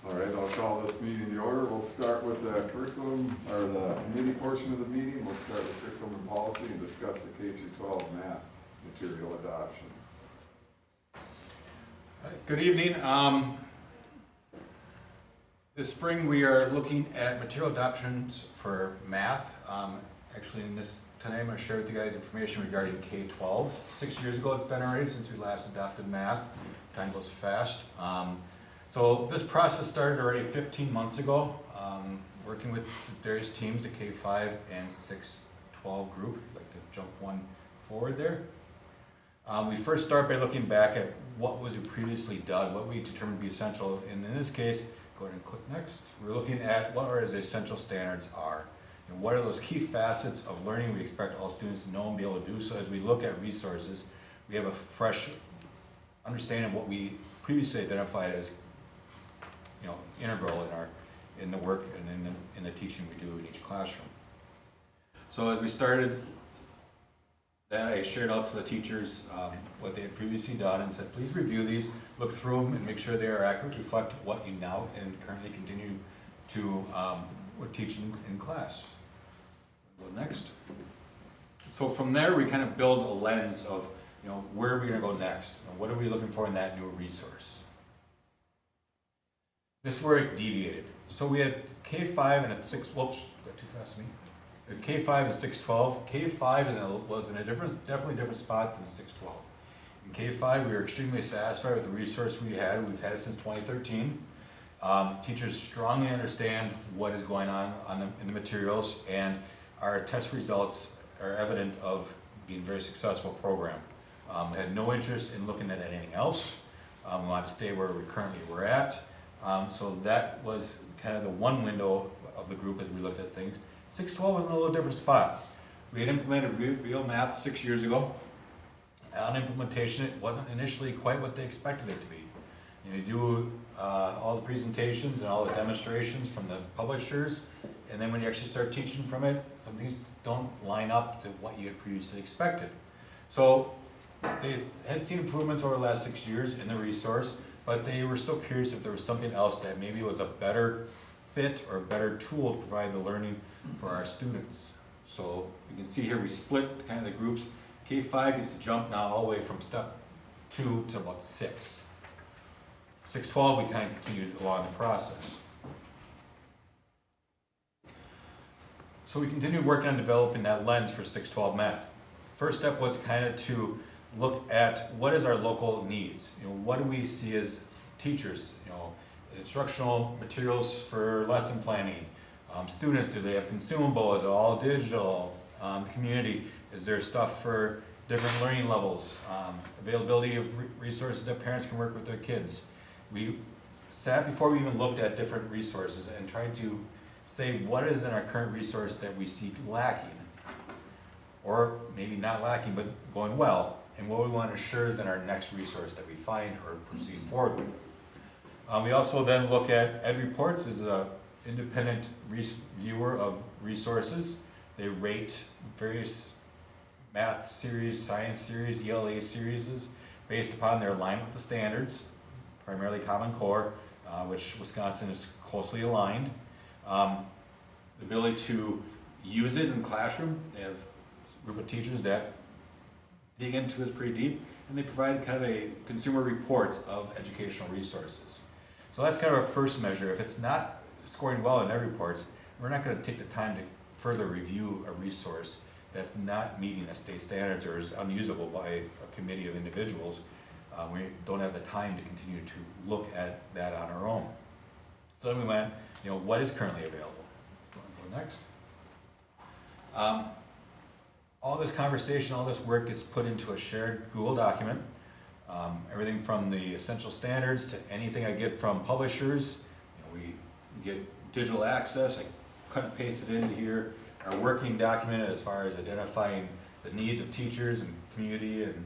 All right, I'll call this meeting to order. We'll start with the curriculum, or the committee portion of the meeting. We'll start with curriculum and policy and discuss the K-12 math material adoption. Good evening. This spring we are looking at material adoptions for math. Actually, tonight I'm going to share with you guys information regarding K-12. 6 years ago it's been already since we last adopted math. Time goes fast. So this process started already 15 months ago, working with various teams, the K-5 and 6-12 group. If you'd like to jump one forward there. We first start by looking back at what was previously done, what we determined to be essential, and in this case, go ahead and click next. We're looking at what our essential standards are, and what are those key facets of learning we expect all students to know and be able to do. So as we look at resources, we have a fresh understanding of what we previously identified as, integral in the work and in the teaching we do in each classroom. So as we started, then I shared out to the teachers what they had previously done and said, please review these, look through them, and make sure they are accurate, reflect what you now and currently continue to teach in class. Go next. So from there, we kind of build a lens of, where are we going to go next? What are we looking for in that new resource? This is where it deviated. So we had K-5 and a 6, whoops, got too fast for me. K-5 and 6-12. K-5 was in a definitely different spot than 6-12. In K-5, we were extremely satisfied with the resource we had. We've had it since 2013. Teachers strongly understand what is going on in the materials, and our test results are evident of being a very successful program. We had no interest in looking at anything else. We wanted to stay where we currently were at. So that was kind of the one window of the group as we looked at things. 6-12 was in a little different spot. We had implemented real math 6 years ago. On implementation, it wasn't initially quite what they expected it to be. You do all the presentations and all the demonstrations from the publishers, and then when you actually start teaching from it, some things don't line up to what you had previously expected. So they had seen improvements over the last 6 years in the resource, but they were still curious if there was something else that maybe was a better fit or a better tool to provide the learning for our students. So you can see here we split kind of the groups. K-5 gets to jump now all the way from step 2 to about 6. 6-12 we kind of continued along the process. So we continued working on developing that lens for 6-12 math. First step was kind of to look at what is our local needs. What do we see as teachers? Instructional materials for lesson planning. Students, do they have consumables? Is it all digital? The community, is there stuff for different learning levels? Availability of resources that parents can work with their kids. We sat before we even looked at different resources and tried to say what is in our current resource that we see lacking, or maybe not lacking but going well, and what we want to assure is in our next resource that we find or proceed forward with. We also then look at Ed Reports as an independent reviewer of resources. They rate various math series, science series, ELA series based upon their alignment with the standards, primarily Common Core, which Wisconsin is closely aligned. The ability to use it in the classroom. They have a group of teachers that dig into this pretty deep, and they provide kind of a consumer reports of educational resources. So that's kind of our first measure. If it's not scoring well in Ed Reports, we're not going to take the time to further review a resource that's not meeting the state standards or is unusable by a committee of individuals. We don't have the time to continue to look at that on our own. So then we went, what is currently available? Go next. All this conversation, all this work gets put into a shared Google document. Everything from the essential standards to anything I get from publishers. We get digital access. I cut and paste it into here. Our working document as far as identifying the needs of teachers and community and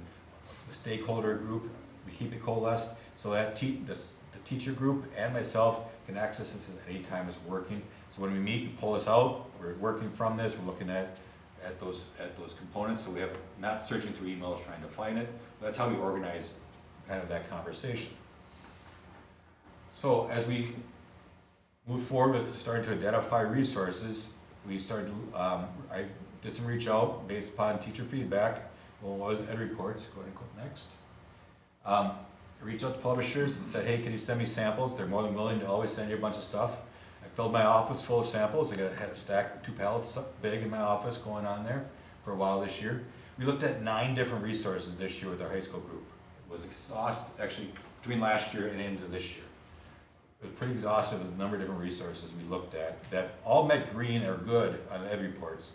the stakeholder group. We keep it coalesced so that the teacher group and myself can access this at any time it's working. So when we meet, we pull this out. We're working from this. We're looking at those components. So we have not searching through emails trying to find it. That's how we organize kind of that conversation. So as we moved forward with starting to identify resources, we started, I did some reach out based upon teacher feedback. One was ed reports. Go ahead and click next. I reached out to publishers and said, hey, can you send me samples? They're more than willing to always send you a bunch of stuff. I filled my office full of samples. I had a stack, 2 pallets big in my office going on there for a while this year. We looked at 9 different resources this year with our high school group. It was exhaustive, actually, between last year and into this year. It was pretty exhaustive with the number of different resources we looked at that all met green or good on ed reports,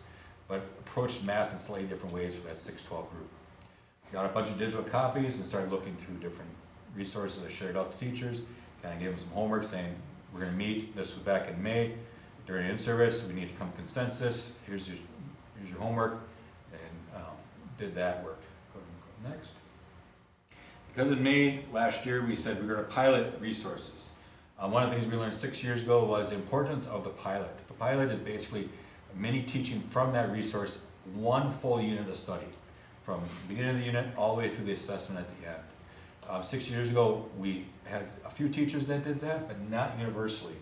but approached math in slightly different ways for that 6-12 group. Got a bunch of digital copies and started looking through different resources. I shared out to teachers, kind of gave them some homework saying, we're going to meet, this was back in May, during in-service, we need to come to consensus, here's your homework, and did that work. Go ahead and go next. Because in May last year, we said we're going to pilot resources. One of the things we learned 6 years ago was the importance of the pilot. The pilot is basically mini teaching from that resource, 1 full unit of study, from the beginning of the unit all the way through the assessment at the end. 6 years ago, we had a few teachers that did that, but not universally.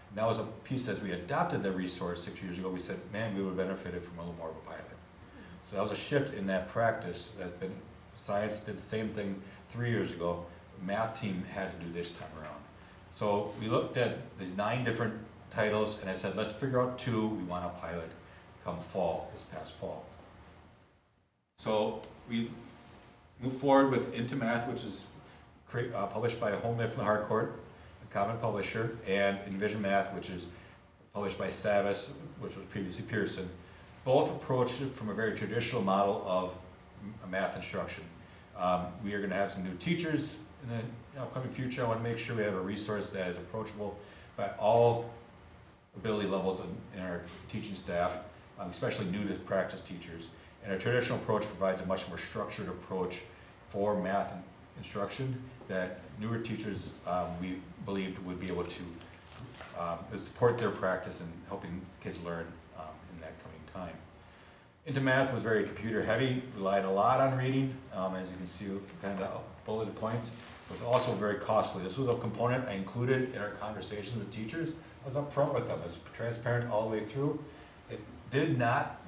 And that was a piece as we adopted the resource 6 years ago, we said, man, we would have benefited from a little more of a pilot. So that was a shift in that practice. Science did the same thing 3 years ago. The math team had to do this time around. So we looked at these 9 different titles, and I said, let's figure out 2 we want to pilot come fall, this past fall. So we moved forward with Into Math, which is published by Home Ed from the Harcourt, a common publisher, and Envision Math, which is published by Savas, which was previously Pearson. Both approached it from a very traditional model of math instruction. We are going to have some new teachers in the upcoming future. I want to make sure we have a resource that is approachable by all ability levels in our teaching staff, especially new to practice teachers. And a traditional approach provides a much more structured approach for math instruction that newer teachers, we believed, would be able to support their practice in helping kids learn in that coming time. Into Math was very computer heavy, relied a lot on reading, as you can see kind of the bulleted points. It was also very costly. This was a component I included in our conversations with teachers. I was upfront with them, as transparent all the way through. It did not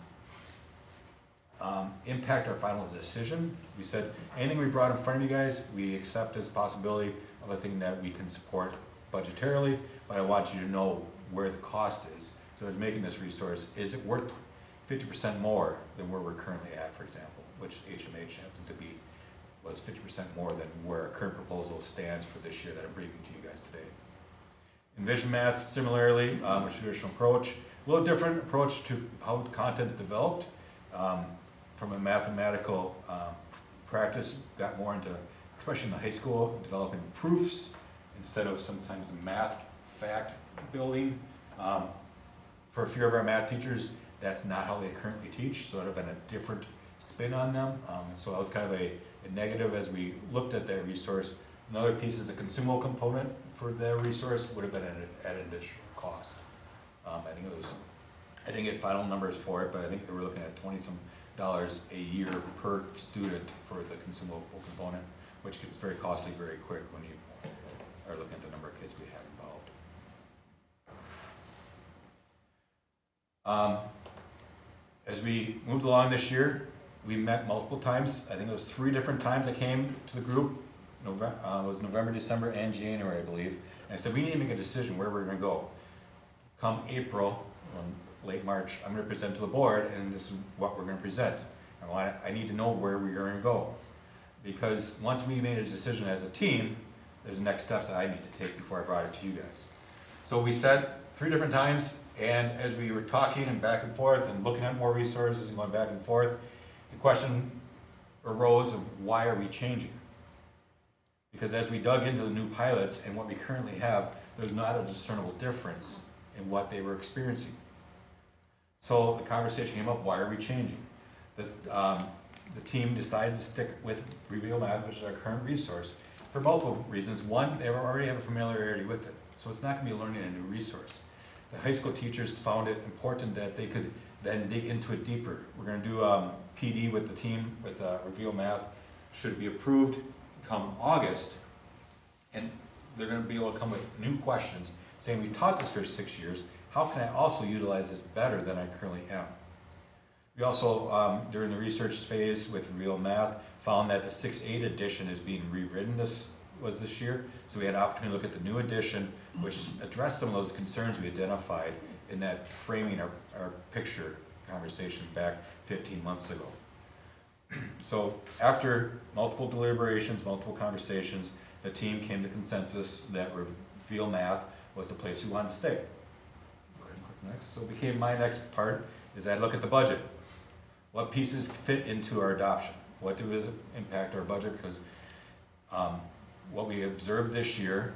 impact our final decision. We said, anything we brought in front of you guys, we accept as a possibility of a thing that we can support budgetarily, but I want you to know where the cost is. So as making this resource, is it worth 50% more than where we're currently at, for example, which HMH happens to be, was 50% more than where our current proposal stands for this year that I'm bringing to you guys today. Envision Math, similarly, a traditional approach, a little different approach to how content's developed. From a mathematical practice, got more into, especially in the high school, developing proofs instead of sometimes math fact building. For a few of our math teachers, that's not how they currently teach, so it would have been a different spin on them. So that was kind of a negative as we looked at that resource. Another piece is a consumable component for that resource would have been at an additional cost. I think it was, I didn't get final numbers for it, but I think they were looking at $20-some a year per student for the consumable component, which gets very costly very quick when you are looking at the number of kids we have involved. As we moved along this year, we met multiple times. I think it was 3 different times I came to the group. It was November, December, and January, I believe. And I said, we need to make a decision where we're going to go. Come late March, I'm going to present to the board, and this is what we're going to present. I need to know where we're going to go. Because once we made a decision as a team, there's the next steps that I need to take before I brought it to you guys. So we said 3 different times, and as we were talking and back and forth and looking at more resources and going back and forth, the question arose of why are we changing? Because as we dug into the new pilots and what we currently have, there's not a discernible difference in what they were experiencing. So the conversation came up, why are we changing? The team decided to stick with Reveal Math, which is our current resource, for multiple reasons. One, they already have a familiarity with it, so it's not going to be learning a new resource. The high school teachers found it important that they could then dig into it deeper. We're going to do PD with the team, with Reveal Math, should be approved, come August, and they're gonna be able to come with new questions, saying, we taught this for 6 years, how can I also utilize this better than I currently am? We also, during the research phase with Real Math, found that the 6.8 edition is being rewritten this year. So we had an opportunity to look at the new edition, which addressed some of those concerns we identified in that framing our picture conversation back 15 months ago. So after multiple deliberations, multiple conversations, the team came to consensus that Real Math was the place we wanted to stay. Next, so it became my next part is I'd look at the budget. What pieces fit into our adoption? What do it impact our budget? Because what we observed this year,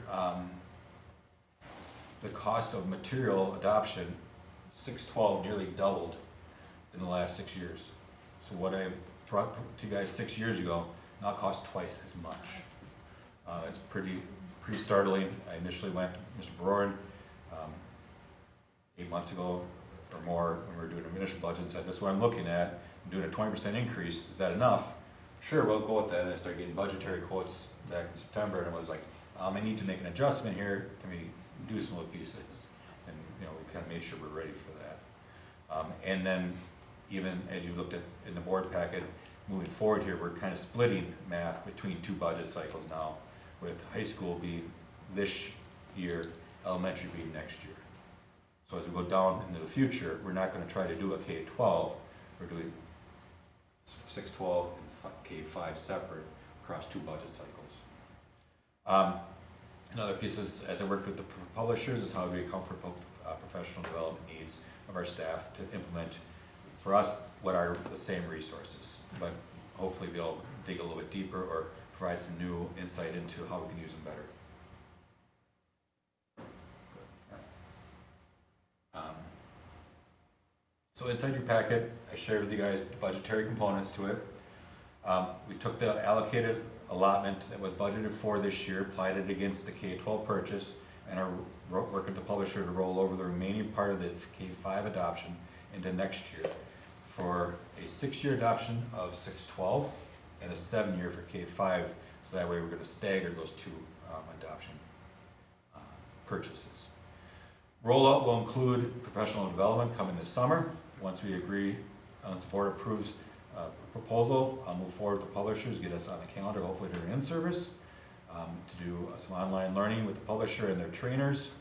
the cost of material adoption, 612 nearly doubled in the last 6 years. So what I brought to you guys 6 years ago now costs twice as much. It's pretty startling. I initially went to Mr. Broren 8 months ago or more when we were doing an initial budget and said, this is what I'm looking at. I'm doing a 20% increase. Is that enough? Sure, we'll go with that. And I started getting budgetary quotes back in September, and I was like, I need to make an adjustment here. Can we do some little pieces? And we kind of made sure we're ready for that. And then even as you looked at in the board packet, moving forward here, we're kind of splitting math between 2 budget cycles now, with high school being this year, elementary being next year. So as we go down into the future, we're not going to try to do a K-12. We're doing 6-12 and K-5 separate across 2 budget cycles. Another piece is, as I worked with the publishers, is how we account for professional development needs of our staff to implement, for us, what are the same resources, but hopefully be able to dig a little bit deeper or provide some new insight into how we can use them better. So inside your packet, I shared with you guys the budgetary components to it. We took the allocated allotment that was budgeted for this year, applied it against the K-12 purchase, and are working with the publisher to roll over the remaining part of the K-5 adoption into next year for a 6-year adoption of 6-12 and a 7-year for K-5. So that way we're going to stagger those 2 adoption purchases. Rollout will include professional development coming this summer. Once we agree, once the board approves a proposal, I'll move forward with the publishers, get us on the calendar, hopefully during in-service, to do some online learning with the publisher and their trainers.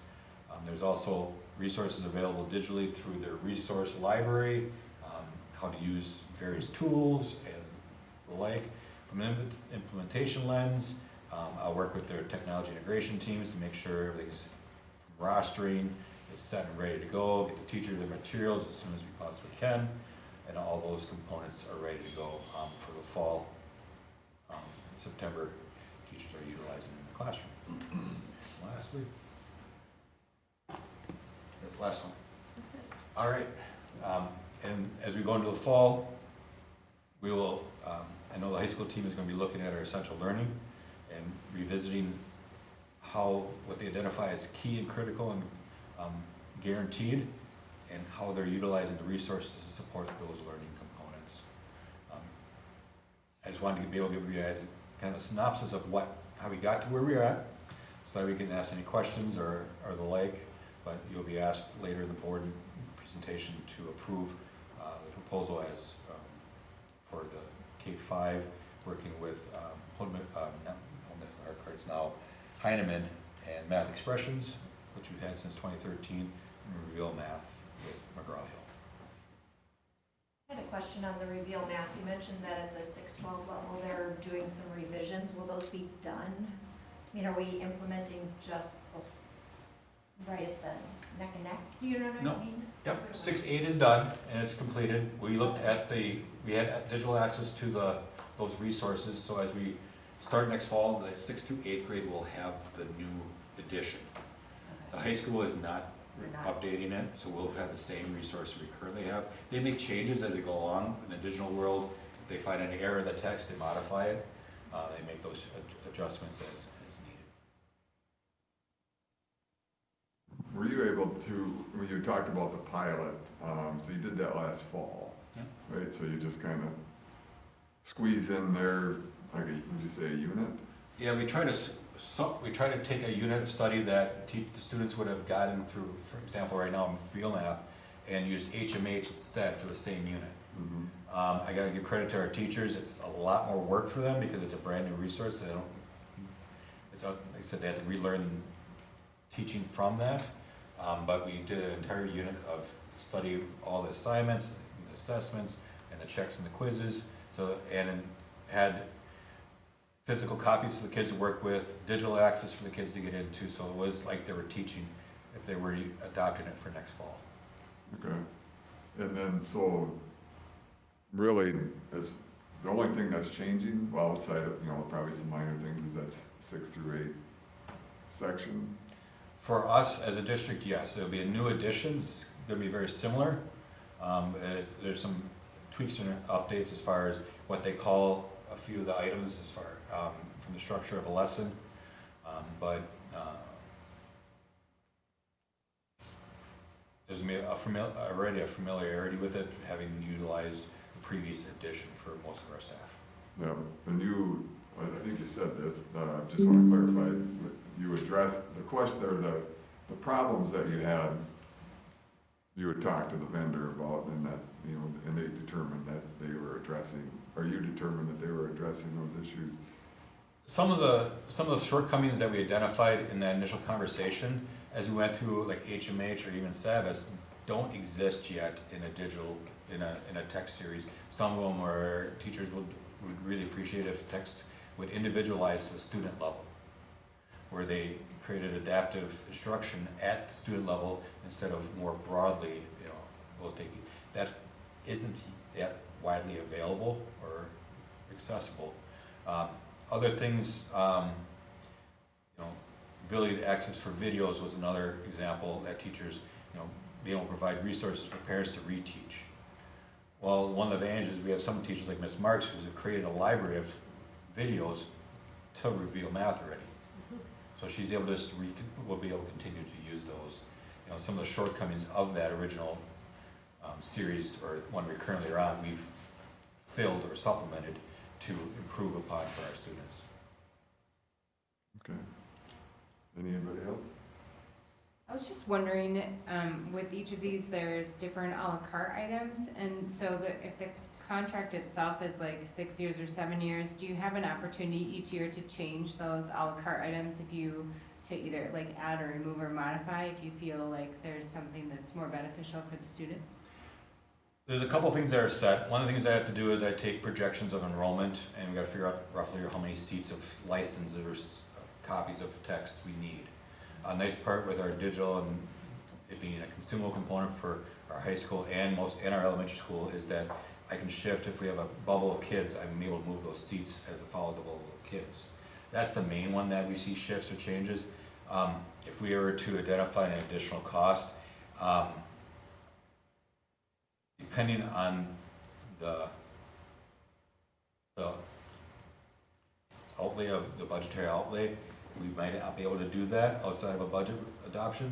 There's also resources available digitally through their resource library, how to use various tools and the like. From an implementation lens, I'll work with their technology integration teams to make sure everything's rostering, it's set and ready to go, get the teacher the materials as soon as we possibly can, and all those components are ready to go for the fall. September, teachers are utilizing in the classroom. Lastly, that's the last one. That's it. All right, and as we go into the fall, we will, I know the high school team is going to be looking at our essential learning and revisiting what they identify as key and critical and guaranteed, and how they're utilizing the resources to support those learning components. I just wanted to be able to give you guys kind of a synopsis of how we got to where we're at, so that we can ask any questions or the like, but you'll be asked later in the board presentation to approve the proposal as for the K-5, working with Heinemann and Math Expressions, which we've had since 2013, and Reveal Math with McGraw-Hill. I had a question on the Reveal Math. You mentioned that at the 6-12 level, they're doing some revisions. Will those be done? I mean, are we implementing just right at the neck and neck? You know what I mean? Yep, 6-8 is done and it's completed. We looked at we had digital access to those resources, so as we start next fall, the 6th to 8th grade will have the new edition. The high school is not updating it, so we'll have the same resources we currently have. They make changes as they go along in the digital world. If they find an error in the text, they modify it. They make those adjustments as needed. Were you able to, when you talked about the pilot, so you did that last fall, Yeah. right? So you just kind of squeeze in there, like would you say a unit? Yeah, we try to take a unit of study that the students would have gotten through, for example, right now in field math, and use HMH instead for the same unit. Mhm. I gotta give credit to our teachers, it's a lot more work for them because it's a brand new resource, they don't, like I said, they have to relearn teaching from that. But we did an entire unit of study, all the assignments, and the assessments, and the checks and the quizzes, so, and then had physical copies for the kids to work with, digital access for the kids to get into, so it was like they were teaching if they were adopting it for next fall. Okay, and then, so, really, is, the only thing that's changing, well, outside of, probably some minor things, is that 6 through 8 section? For us as a district, yes, there'll be a new addition, it's gonna be very similar. There's some tweaks and updates as far as what they call a few of the items as far, from the structure of a lesson. But there's gonna be already a familiarity with it, having utilized the previous edition for most of our staff. Yeah, and you, I think you said this, I just want to clarify, you addressed the question, or the problems that you had, you had talked to the vendor about, and that, and they determined that they were addressing, or you determined that they were addressing those issues. Some of the shortcomings that we identified in that initial conversation, as we went through like HMH or even Savvis, don't exist yet in a digital, in a text series. Some of them where teachers would really appreciate if text would individualize to the student level, where they created adaptive instruction at the student level instead of more broadly, that isn't yet widely available or accessible. Other things, ability to access for videos was another example that teachers, being able to provide resources for parents to reteach. Well, one of the advantages, we have some teachers like Ms. Marks who's created a library of videos to reveal math already. So she's able to will be able to continue to use those. Some of the shortcomings of that original series, or one we currently are on, we've filled or supplemented to improve upon for our students. Okay. Anybody else? I was just wondering, with each of these, there's different a la carte items, and so if the contract itself is like 6 years or 7 years, do you have an opportunity each year to change those a la carte items if you, to either like add or remove or modify if you feel like there's something that's more beneficial for the students? There's a couple things that are set. One of the things I have to do is I take projections of enrollment, and we gotta figure out roughly how many seats of licenses or copies of text we need. A nice part with our digital and it being a consumable component for our high school and our elementary school is that I can shift, if we have a bubble of kids, I'm able to move those seats as it follows the bubble of kids. That's the main one that we see shifts or changes. If we were to identify an additional cost, depending on the outlay of the budgetary outlay, we might not be able to do that outside of a budget adoption.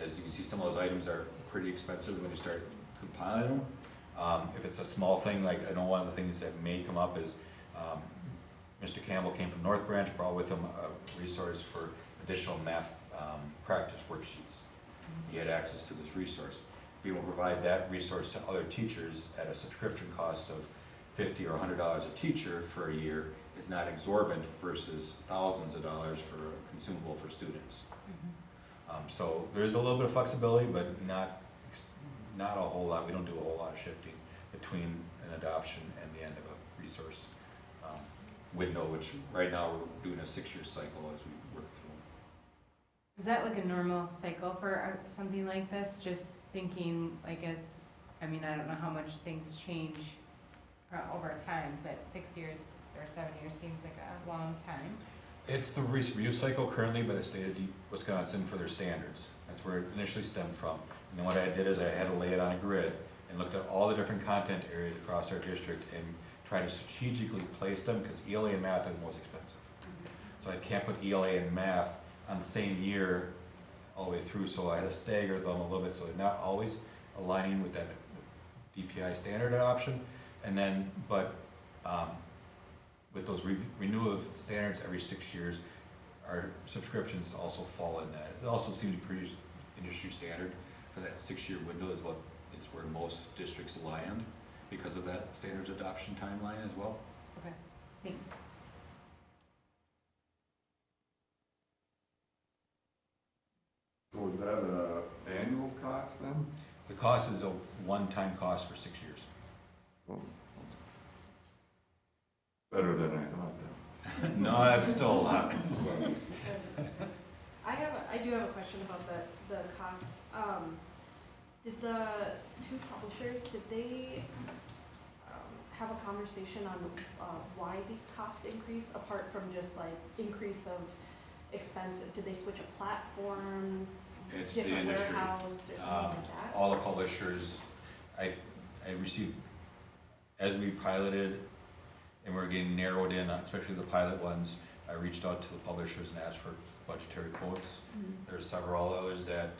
As you can see, some of those items are pretty expensive when you start compiling them. If it's a small thing, like I know one of the things that may come up is Mr. Campbell came from North Branch, brought with him a resource for additional math practice worksheets. He had access to this resource. We will provide that resource to other teachers at a subscription cost of $50 or $100 a teacher for a year. Is not exorbitant versus thousands of dollars for a consumable for students. So there is a little bit of flexibility, but not a whole lot. We don't do a whole lot of shifting between an adoption and the end of a resource window, which right now we're doing a 6-year cycle as we work through. Is that like a normal cycle for something like this? Just thinking, I don't know how much things change over time, but 6 years or 7 years seems like a long time. It's the review cycle currently by the state of Wisconsin for their standards. That's where it initially stemmed from. And then what I did is I had to lay it on a grid and looked at all the different content areas across our district and try to strategically place them, because ELA and math are the most expensive. So I can't put ELA and math on the same year all the way through, so I had to stagger them a little bit so they're not always aligning with that DPI standard adoption. And then, with those renewal of standards every 6 years, our subscriptions also fall in that. It also seems to be pretty industry standard for that 6-year window is where most districts land because of that standards adoption timeline as well. Okay, thanks. So is that a annual cost then? The cost is a one-time cost for 6 years. Well, better than I thought then. No, that's still a lot. I do have a question about the costs. Did the two publishers, did they have a conversation on why the cost increase, apart from just like increase of expense? Did they switch a platform, It's the different industry. warehouse, or something like that? All the publishers, I received, as we piloted, and we're getting narrowed in, especially the pilot ones, I reached out to the publishers and asked for budgetary quotes. There's several others that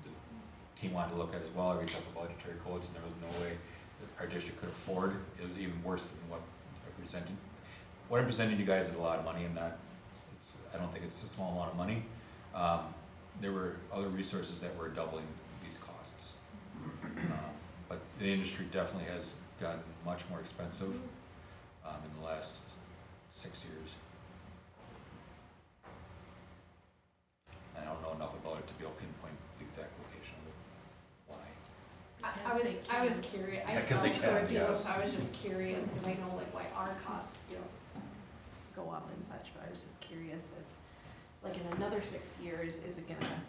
the team wanted to look at as well. I reached out for budgetary quotes, and there was no way that our district could afford. It was even worse than what I presented. What I'm presenting to you guys is a lot of money, and I don't think it's a small amount of money. There were other resources that were doubling these costs. But the industry definitely has gotten much more expensive in the last 6 years. I don't know enough about it to be able to pinpoint the exact location of it, why. I was curious, I Yeah, 'cause saw they the can, curriculum, yes. so I was just curious, because I know like why our costs, go up and such, but I was just curious if, like in another 6 years, is it gonna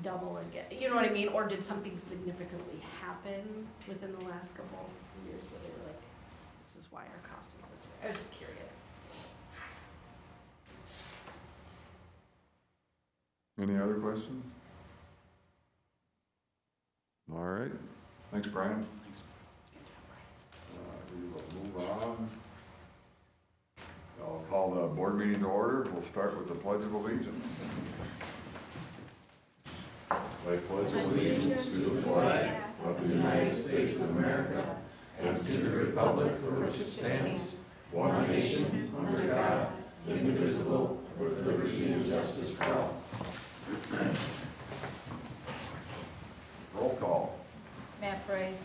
double again? You know what I mean, or did something significantly happen within the last couple of years where they were like, this is why our cost is this way? I was just curious. Any other questions? All right, thanks, Brian. We will move on. I'll call the board meeting to order. We'll start with the Pledge of Allegiance. I pledge allegiance to the flag of the United States of America and to the republic for which it stands, one nation, under God, indivisible, with liberty and justice for all. Roll call. Matt Price,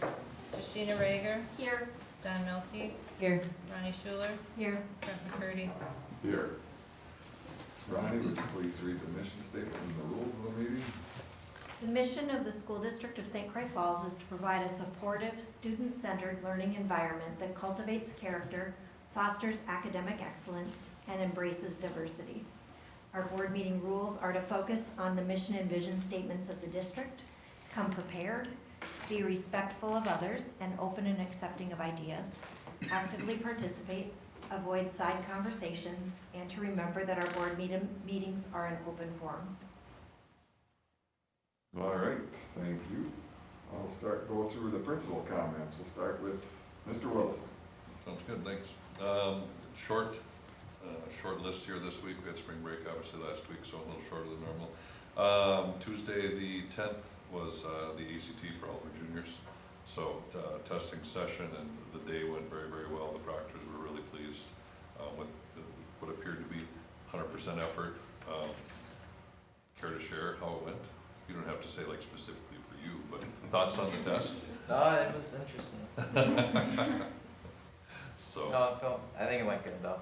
Christina Rager, Here. Don Milkey, Here. Ronnie Schuler, Here. Brett McCurdy. Here. Ronnie, would you please read the mission statement and the rules of the meeting? The mission of the School District of St. Croix Falls is to provide a supportive, student-centered learning environment that cultivates character, fosters academic excellence, and embraces diversity. Our board meeting rules are to focus on the mission and vision statements of the district, come prepared, be respectful of others, and open and accepting of ideas, actively participate, avoid side conversations, and to remember that our board meetings are an open forum. All right, thank you. I'll go through the principal comments. We'll start with Mr. Wilson. Sounds good, thanks. Short list here this week. We had spring break obviously last week, so a little shorter than normal. Tuesday, the 10th, was the ACT for all the juniors. So testing session, and the day went very, very well. The proctors were really pleased with what appeared to be 100% effort. Care to share how it went? You don't have to say like specifically for you, but thoughts on the test? No, it was interesting. So. No, I think it went good though.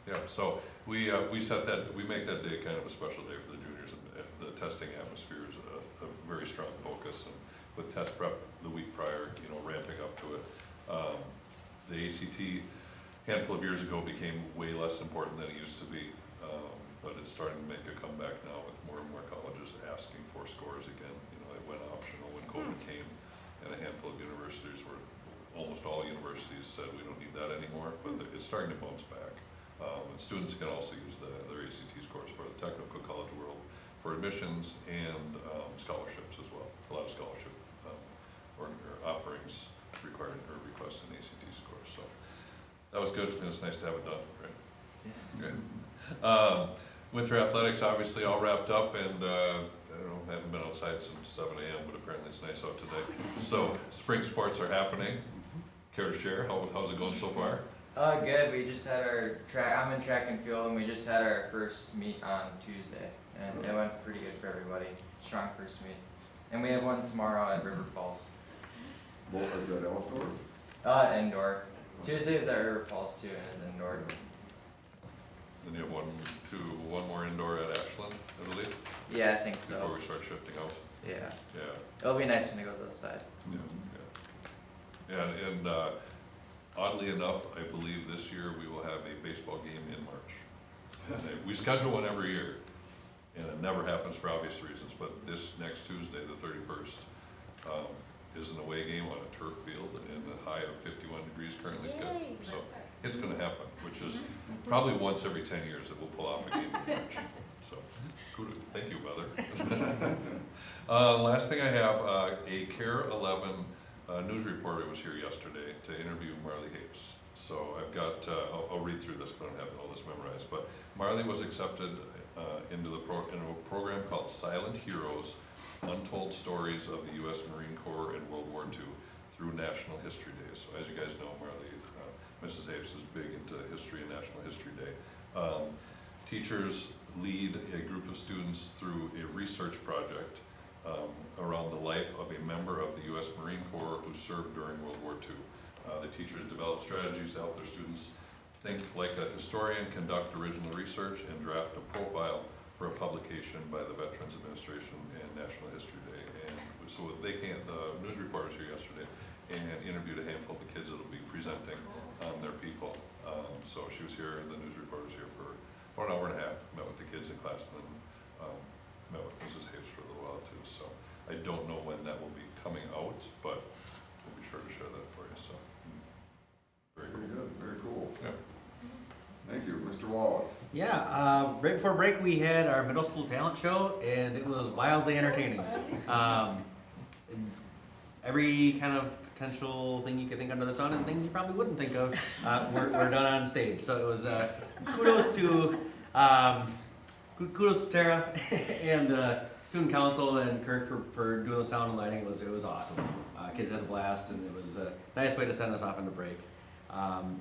Yeah, so we make that day kind of a special day for the juniors, and the testing atmosphere is a very strong focus, and with test prep the week prior, ramping up to it. The ACT, handful of years ago, became way less important than it used to be, but it's starting to make a comeback now with more and more colleges asking for scores again. It went optional when COVID came, and a handful of universities almost all universities said we don't need that anymore, but it's starting to bounce back. And students can also use their ACT scores for the technical college world for admissions and scholarships as well. A lot of scholarship or offerings require or request an ACT score. So that was good, and it's nice to have it done, right? Yeah. Good. Winter athletics obviously all wrapped up, and I haven't been outside since 7 a.m., but apparently it's nice out today. So spring sports are happening. Care to share? How's it going so far? Good, we just had our I'm in track and field, and we just had our first meet on Tuesday, and it went pretty good for everybody. Strong first meet. And we have one tomorrow at River Falls. What was that, outdoor? Indoor. Tuesday is at River Falls too, and is indoor. Then you have one more indoor at Ashland, I believe, Yeah, I think so. before we start shifting out. Yeah. Yeah, It'll be nice when it goes outside. yeah. And oddly enough, I believe this year we will have a baseball game in March. And we schedule one every year, and it never happens for obvious reasons, but this next Tuesday, the 31st, is an away game on a turf field in the high of 51 degrees currently scheduled. So it's gonna happen, which is probably once every 10 years that we'll pull off a game in March. So, kudos, thank you, Mother. Last thing I have, a CARE 11 news reporter was here yesterday to interview Marley Hapes. So I've got, I'll read through this, but I don't have all this memorized. But Marley was accepted into a program called Silent Heroes, Untold Stories of the U.S. Marine Corps in World War II through National History Day. So as you guys know, Marley, Mrs. Hapes is big into history and National History Day. Teachers lead a group of students through a research project around the life of a member of the U.S. Marine Corps who served during World War II. The teachers develop strategies to help their students think like a historian, conduct original research, and draft a profile for a publication by the Veterans Administration and National History Day. And so the news reporters here yesterday and interviewed a handful of the kids that will be presenting their people. So she was here, and the news reporters here for about an hour and a half, met with the kids in class, and then met with Mrs. Hapes for a little while too. So I don't know when that will be coming out, but we'll be sure to share that for you. So very Very cool. good, very cool. Yeah. Thank you, Mr. Wallace. Yeah, right before break we had our middle school talent show and it was wildly entertaining. Every kind of potential thing you could think under the sun and things you probably wouldn't think of were done on stage. So it was kudos to Tara and the student council and Kirk for doing the sound and lighting. It was awesome. Kids had a blast and it was a nice way to send us off into break.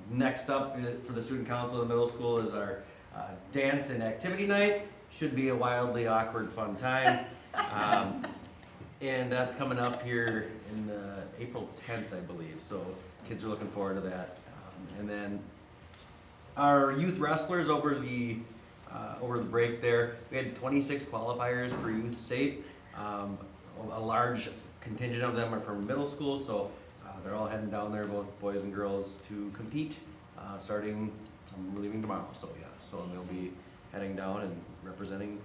Next up for the student council in the middle school is our dance and activity night. Should be a wildly awkward fun time. And that's coming up here in April 10th, I believe. So kids are looking forward to that. And then our youth wrestlers over the break there, we had 26 qualifiers for youth state. A large contingent of them are from middle school, so they're all heading down there, both boys and girls, to compete, starting, I'm leaving tomorrow, so yeah. So they'll be heading down and representing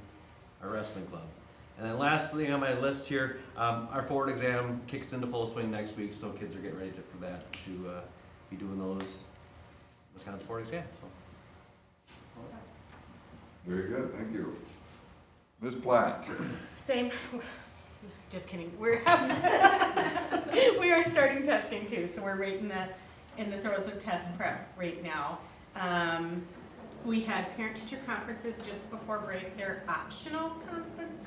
our wrestling club. And then lastly on my list here, our forward exam kicks into full swing next week, so kids are getting ready for that, to be doing those Wisconsin forward exams, so. Very good, thank you. Ms. Platt. Same, just kidding. We are starting testing too, so we're right in the throes of test prep right now. We had parent-teacher conferences just before break. They're optional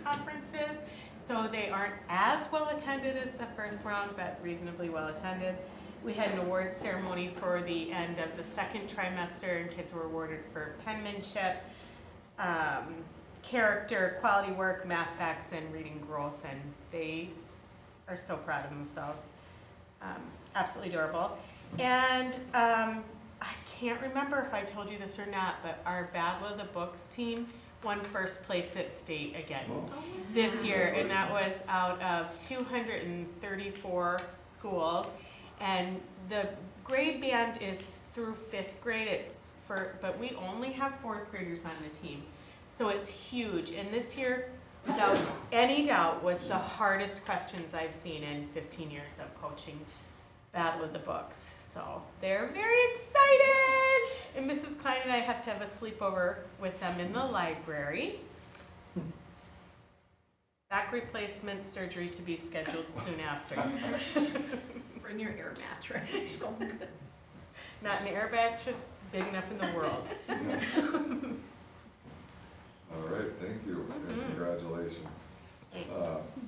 conferences, so they aren't as well attended as the first round, but reasonably well attended. We had an awards ceremony for the end of the second trimester, and kids were awarded for penmanship, character, quality work, math facts, and reading growth, and they are so proud of themselves. Absolutely adorable. And I can't remember if I told you this or not, but our Battle of the Books team won first place at state again this year, and that was out of 234 schools. And the grade band is through 5th grade. But we only have 4th graders on the team. So it's huge, and this year, without any doubt, was the hardest questions I've seen in 15 years of coaching Battle of the Books. So they're very excited, and Mrs. Klein and I have to have a sleepover with them in the library. Back replacement surgery to be scheduled soon after. Bring your air mattress. Not an air mattress big enough in the world. All right, thank you, and congratulations. Thanks.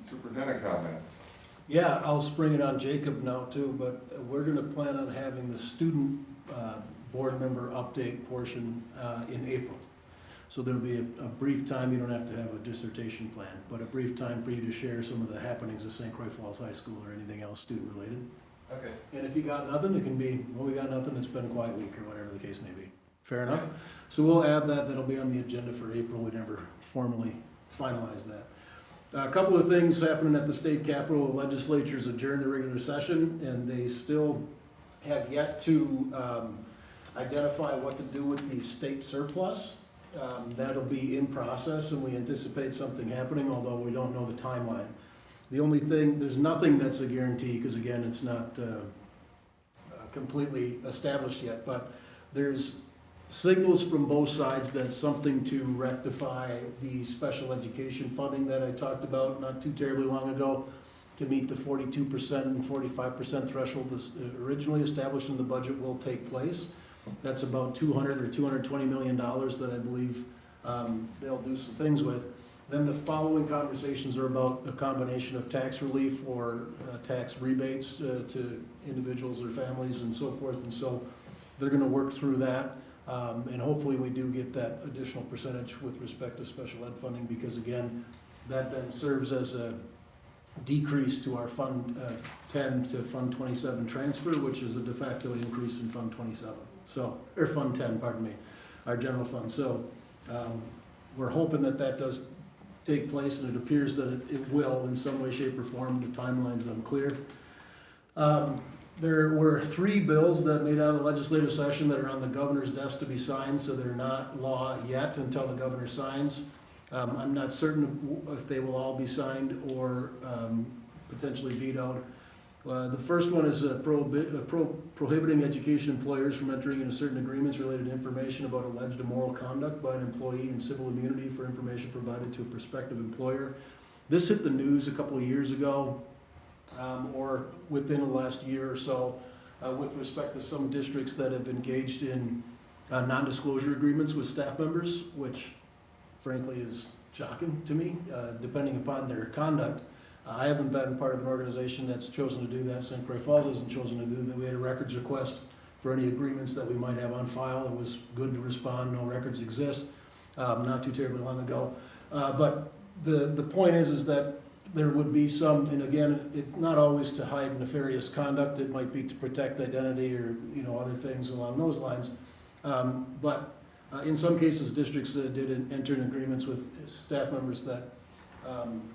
Superintendent comments. Yeah, I'll spring it on Jacob now too, but we're gonna plan on having the student board member update portion in April. So there'll be a brief time, you don't have to have a dissertation plan, but a brief time for you to share some of the happenings of St. Croix Falls High School or anything else student-related. Okay. And if you got nothing, it can be, well, we got nothing, it's been a quiet week, or whatever the case may be. Fair enough? So we'll add that, that'll be on the agenda for April, we never formally finalize that. A couple of things happening at the state capitol. The legislature's adjourned their regular session, and they still have yet to identify what to do with the state surplus. That'll be in process, and we anticipate something happening, although we don't know the timeline. The only thing, there's nothing that's a guarantee, because again, it's not completely established yet, but there's signals from both sides that something to rectify the special education funding that I talked about not too terribly long ago, to meet the 42% and 45% threshold that's originally established in the budget will take place. That's about $200 or $220 million that I believe they'll do some things with. Then the following conversations are about a combination of tax relief or tax rebates to individuals or families and so forth. And so they're gonna work through that. And hopefully we do get that additional percentage with respect to special ed funding, because again, that then serves as a decrease to our Fund 10 to Fund 27 transfer, which is a de facto increase in Fund 27. So, or Fund 10, pardon me, our general fund. So we're hoping that that does take place, and it appears that it will in some way, shape, or form. The timeline's unclear. There were 3 bills that made out of the legislative session that are on the governor's desk to be signed, so they're not law yet until the governor signs. I'm not certain if they will all be signed or potentially vetoed. The first one is prohibiting education employers from entering into certain agreements related to information about alleged immoral conduct by an employee and civil immunity for information provided to a prospective employer. This hit the news a couple of years ago, or within the last year or so, with respect to some districts that have engaged in non-disclosure agreements with staff members, which frankly is shocking to me, depending upon their conduct. I haven't been part of an organization that's chosen to do that. St. Croix Falls hasn't chosen to do that. We had a records request for any agreements that we might have on file. It was good to respond, no records exist, not too terribly long ago. But the point is that there would be some, and again, not always to hide nefarious conduct. It might be to protect identity or other things along those lines. But in some cases, districts did enter in agreements with staff members that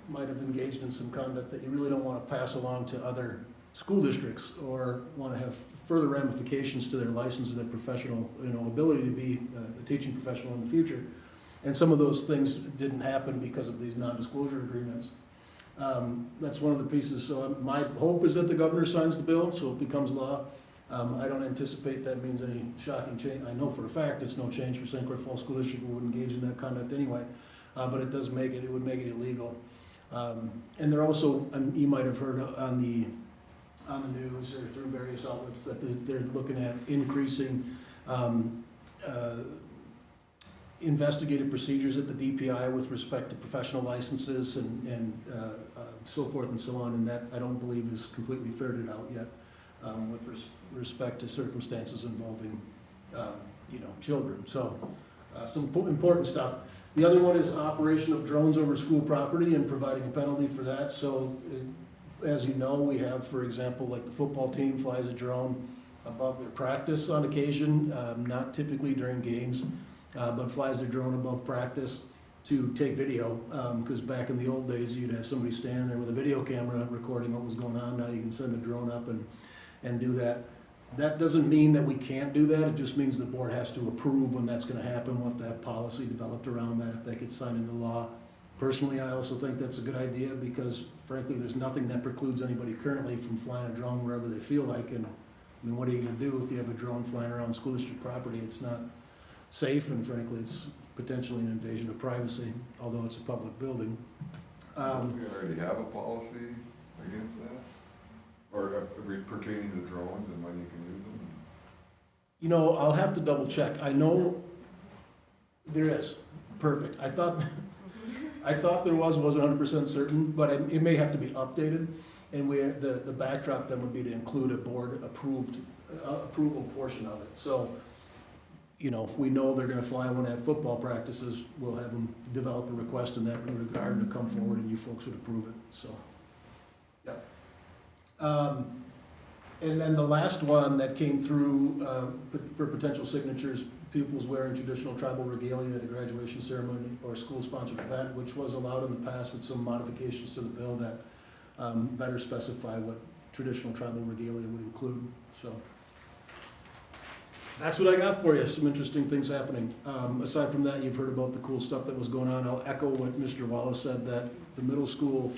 might have engaged in some conduct that you really don't want to pass along to other school districts, or want to have further ramifications to their license and their professional ability to be a teaching professional in the future. And some of those things didn't happen because of these non-disclosure agreements. That's one of the pieces. So my hope is that the governor signs the bill so it becomes law. I don't anticipate that means any shocking change. I know for a fact it's no change for St. Croix Falls School District. We would engage in that conduct anyway. But it does make it, it would make it illegal. And they're also, you might have heard on the news or through various outlets that they're looking at increasing investigative procedures at the DPI with respect to professional licenses and so forth and so on. And that I don't believe is completely ferreted out yet with respect to circumstances involving children. So some important stuff. The other one is operation of drones over school property and providing a penalty for that. So as you know, we have, for example, like the football team flies a drone above their practice on occasion, not typically during games, but flies their drone above practice to take video. Because back in the old days, you'd have somebody standing there with a video camera recording what was going on. Now you can send a drone up and do that. That doesn't mean that we can't do that. It just means the board has to approve when that's going to happen. We'll have to have policy developed around that if that gets signed into law. Personally, I also think that's a good idea because, frankly, there's nothing that precludes anybody currently from flying a drone wherever they feel like. And I mean, what are you going to do if you have a drone flying around school district property? It's not safe, and frankly, it's potentially an invasion of privacy, although it's a public building. Do we already have a policy against that? Or pertaining to drones and when you can use them? I'll have to double check. I know there is. Perfect. I thought I thought there wasn't 100% certain, but it may have to be updated. And the backdrop then would be to include a board approved, approval portion of it. So, you know, if we know they're gonna fly one at football practices, we'll have them develop a request in that regard to come forward and you folks would approve it, so. Yep. And then the last one that came through, for potential signatures, pupils wearing traditional tribal regalia at a graduation ceremony or school-sponsored event, which was allowed in the past with some modifications to the bill that, better specify what traditional tribal regalia would include, so. That's what I got for you, some interesting things happening. Aside from that, you've heard about the cool stuff that was going on. I'll echo what Mr. Wallace said, that the middle school,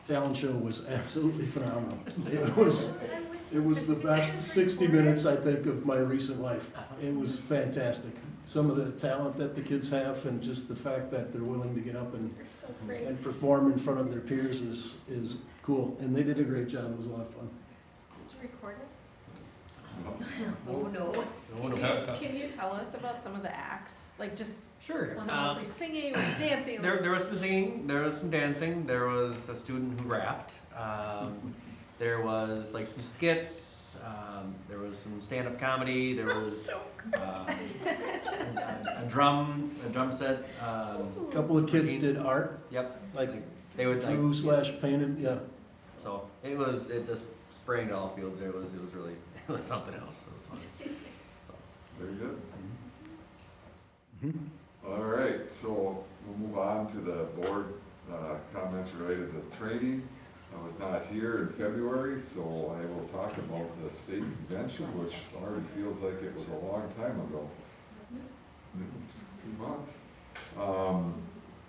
talent show was absolutely phenomenal. It was the best 60 minutes, I think, of my recent life. It was fantastic. Some of the talent that the kids have and just the fact that they're willing to get up and perform in front of their peers is cool. And they did a great job, it was a lot of fun. Did you record it? Oh, no. Can you tell us about some of the acts? Like just, Sure. was it mostly singing, was it dancing? There was some singing, there was some dancing, there was a student who rapped. There was like some skits, there was some stand-up comedy, there was a drum set. A couple of kids did art, Yep, like they would like, drew/painted, yeah. so it just spraying all fields there, it was really, it was something else, it was fun. So. Very good. Mhm. All right, so we'll move on to the board comments related to training. I was not here in February, so I will talk about the state convention, which already feels like it was a long time ago. It was 2 months.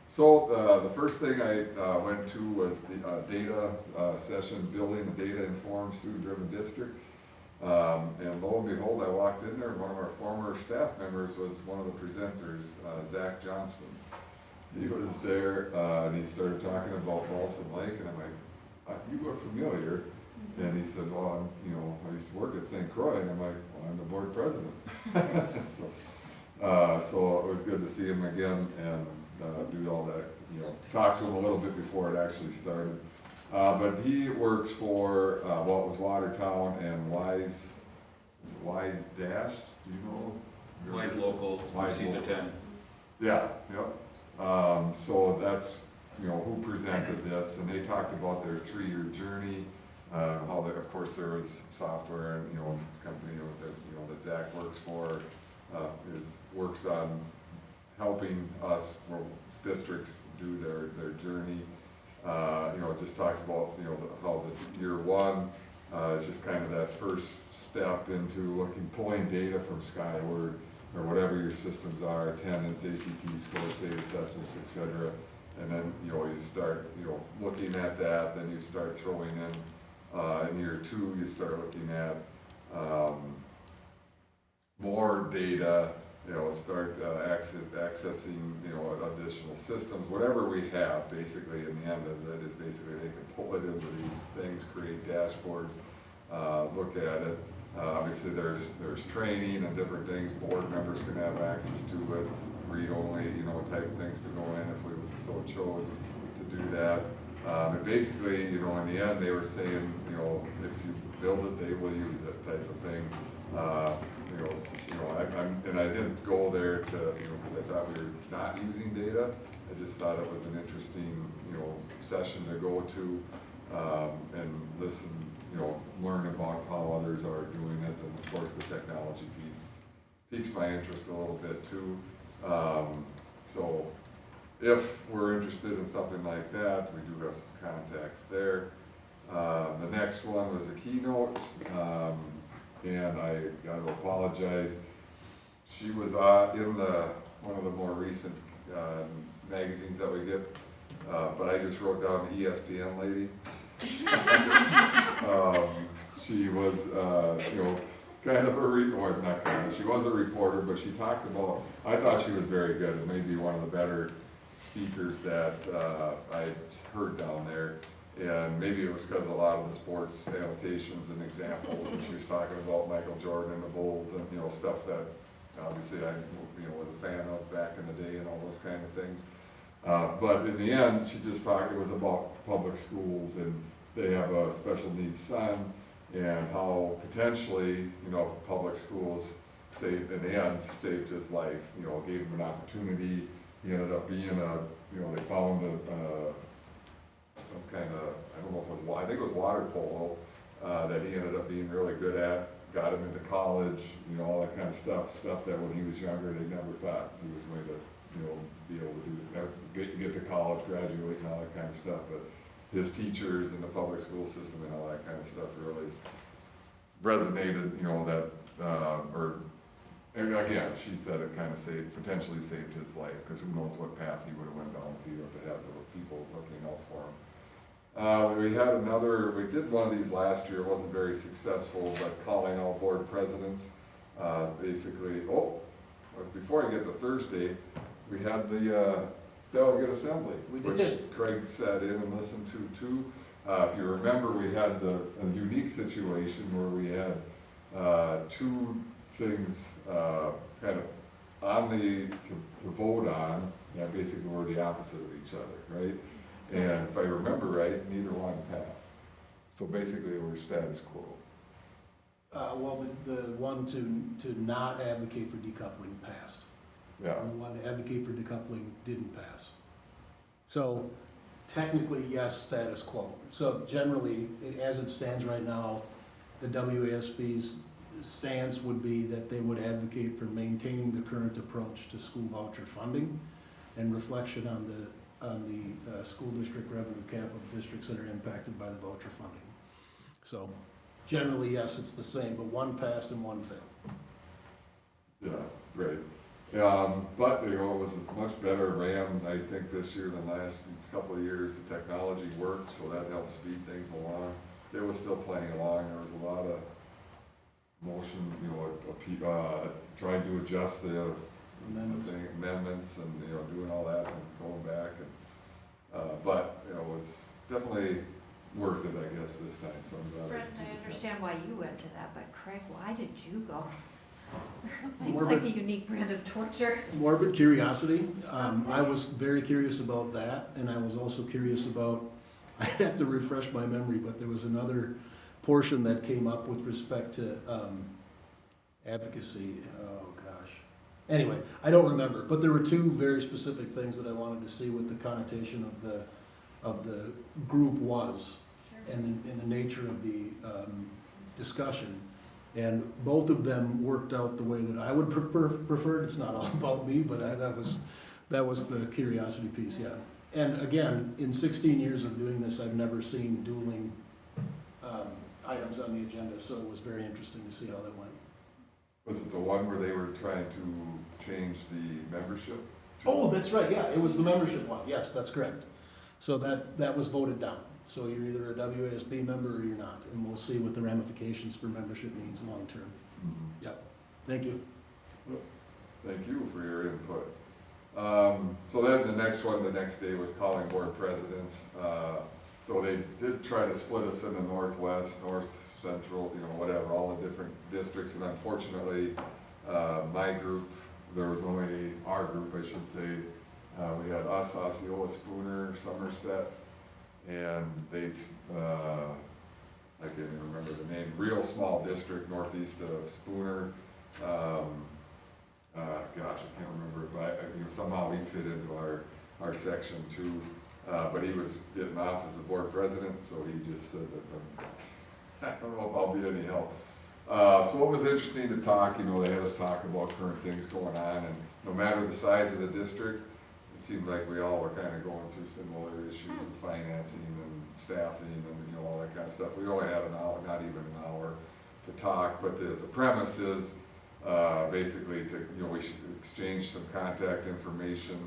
So the first thing I went to was the data session, building a data-informed, student-driven district. And lo and behold, I walked in there, and one of our former staff members was one of the presenters, Zach Johnston. He was there, and he started talking about Balsam Lake, and I'm like, you look familiar. And he said, well, I used to work at St. Croix, and I'm like, well, I'm the board president. So it was good to see him again and do all that, talk to him a little bit before it actually started. But he works for, it was Watertown and Wise Dash, do you know? Wise Local, Wise Caesar Local. 10. Yeah, yep. So that's, who presented this, and they talked about their 3-year journey, how they, of course, there was software and, company that Zach works for, works on helping us, districts do their journey. It just talks about, how the year 1 is just kind of that first step into pulling data from Skyward or whatever your systems are, attendance, ACT scores, data assessments, etc. And then, you start, looking at that, then you start throwing in year 2, you start looking at, more data, start accessing, additional systems, whatever we have, basically, in the end of it is basically they can pull it into these things, create dashboards, look at it. Obviously, there's training and different things, board members can have access to it, read-only, type things to go in if we so chose to do that. And basically, in the end, they were saying, if you build it, they will use it, type of thing. And I didn't go there to, because I thought we were not using data. I just thought it was an interesting, session to go to, and listen, learn about how others are doing it, and of course the technology piece piques my interest a little bit too. So if we're interested in something like that, we do have some contacts there. The next one was a keynote, and I got to apologize. She was in one of the more recent magazines that we get, but I just wrote down the ESPN lady. She was, kind of she was a reporter, but she talked about, I thought she was very good, and maybe one of the better speakers that I heard down there. And maybe it was because a lot of the sports annotations and examples, and she was talking about Michael Jordan and the Bulls and, stuff that obviously I, was a fan of back in the day and all those kind of things. But in the end, she just talked, it was about public schools, and they have a special needs son, and how potentially, you know, public schools saved, in the end, saved his life, you know, gave him an opportunity. He ended up being you know, they found some kind of, I don't know if it was, I think it was water polo, that he ended up being really good at, got him into college, you know, all that kind of stuff that when he was younger, they never thought he was going to, you know, be able to do, get to college, graduate, and all that kind of stuff. But his teachers in the public school system and all that kind of stuff really resonated, you know, that, and again, she said it kind of potentially saved his life, because who knows what path he would have went down if he would have had the people looking out for him. We did one of these last year, it wasn't very successful, but calling all board presidents, basically, before I get to Thursday, we had the delegate assembly, which Craig sat in and listened to too. If you remember, we had a unique situation where we had two things kind of on to vote on, that basically were the opposite of each other, right? And if I remember right, neither one passed. So basically, it was status quo. Well, the one to not advocate for decoupling passed. Yeah. And the one to advocate for decoupling didn't pass. So technically, yes, status quo. So generally, as it stands right now, the WASB's stance would be that they would advocate for maintaining the current approach to school voucher funding and reflection on the school district revenue cap of districts that are impacted by the voucher funding. So generally, yes, it's the same, but one passed and one failed. Yeah, great. But, you know, it was much better ran, I think, this year than last couple of years. The technology worked, so that helped speed things along. It was still playing along. There was a lot of motion, you know, trying to adjust the amendments and, you know, doing all that and going back. And, but, you know, it was definitely worth it, I guess, this time. So I'm glad. Brent, I understand why you went to that, but Craig, why did you go? It seems Morbid- like a unique brand of torture. Morbid curiosity. I was very curious about that, and I was also curious about, I have to refresh my memory, but there was another portion that came up with respect to advocacy. Oh, gosh. Anyway, I don't remember, but there were two very specific things that I wanted to see what the connotation of the group was, and the nature of the discussion. And both of them worked out the way that I would prefer. It's not all about me, but that was the curiosity piece, yeah. And again, in 16 years of doing this, I've never seen dueling items on the agenda, so it was very interesting to see how that went. Was it the one where they were trying to change the membership? Oh, that's right, yeah, it was the membership one, yes, that's correct. So that was voted down. So you're either a WASB member or you're not, and we'll see what the ramifications for membership means long-term. Mm-hmm. Yep, thank you. Thank you for your input. So then the next one, the next day, was calling board presidents. So they did try to split us in the northwest, north central, you know, whatever, all the different districts. And unfortunately, my group, there was only our group, I should say. We had us, Osceola, Spooner, Somerset, and they, I can't even remember the name, real small district northeast of Spooner. Gosh, I can't remember, but you know, somehow he fit into our section too. But he was getting off as the board president, so he just said that, I don't know if I'll be any help. So it was interesting to talk, you know, they had us talk about current things going on, and no matter the size of the district, it seemed like we all were kind of going through similar issues of financing and staffing and, you know, all that kind of stuff. We only had an hour, not even an hour to talk, but the premise is basically to, you know, we should exchange some contact information.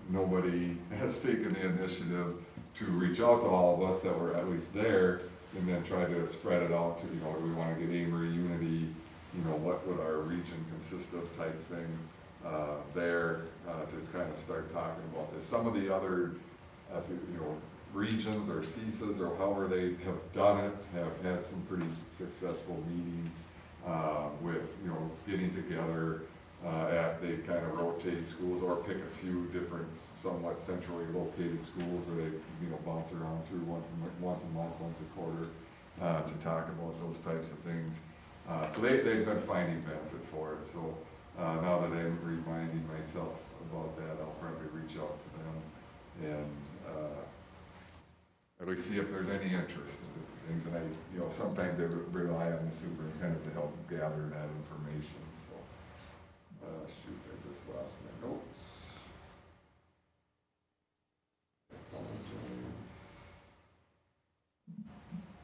Nobody has taken the initiative to reach out to all of us that were at least there, and then try to spread it out to, you know, we want to get Amory, Unity, you know, what would our region consist of type thing there to kind of start talking about this. Some of the other, you know, regions or CISAs or however they have done it have had some pretty successful meetings with, you know, getting together. They kind of rotate schools or pick a few different somewhat centrally located schools where they, you know, bounce around through once a month, once a quarter, to talk about those types of things. So they've been finding benefit for it, so, now that I'm reminding myself about that, I'll probably reach out to them and, at least see if there's any interest in the things, and I, you know, sometimes they rely on the superintendent to help gather that information, so. Shoot, I just lost my notes. Apologize.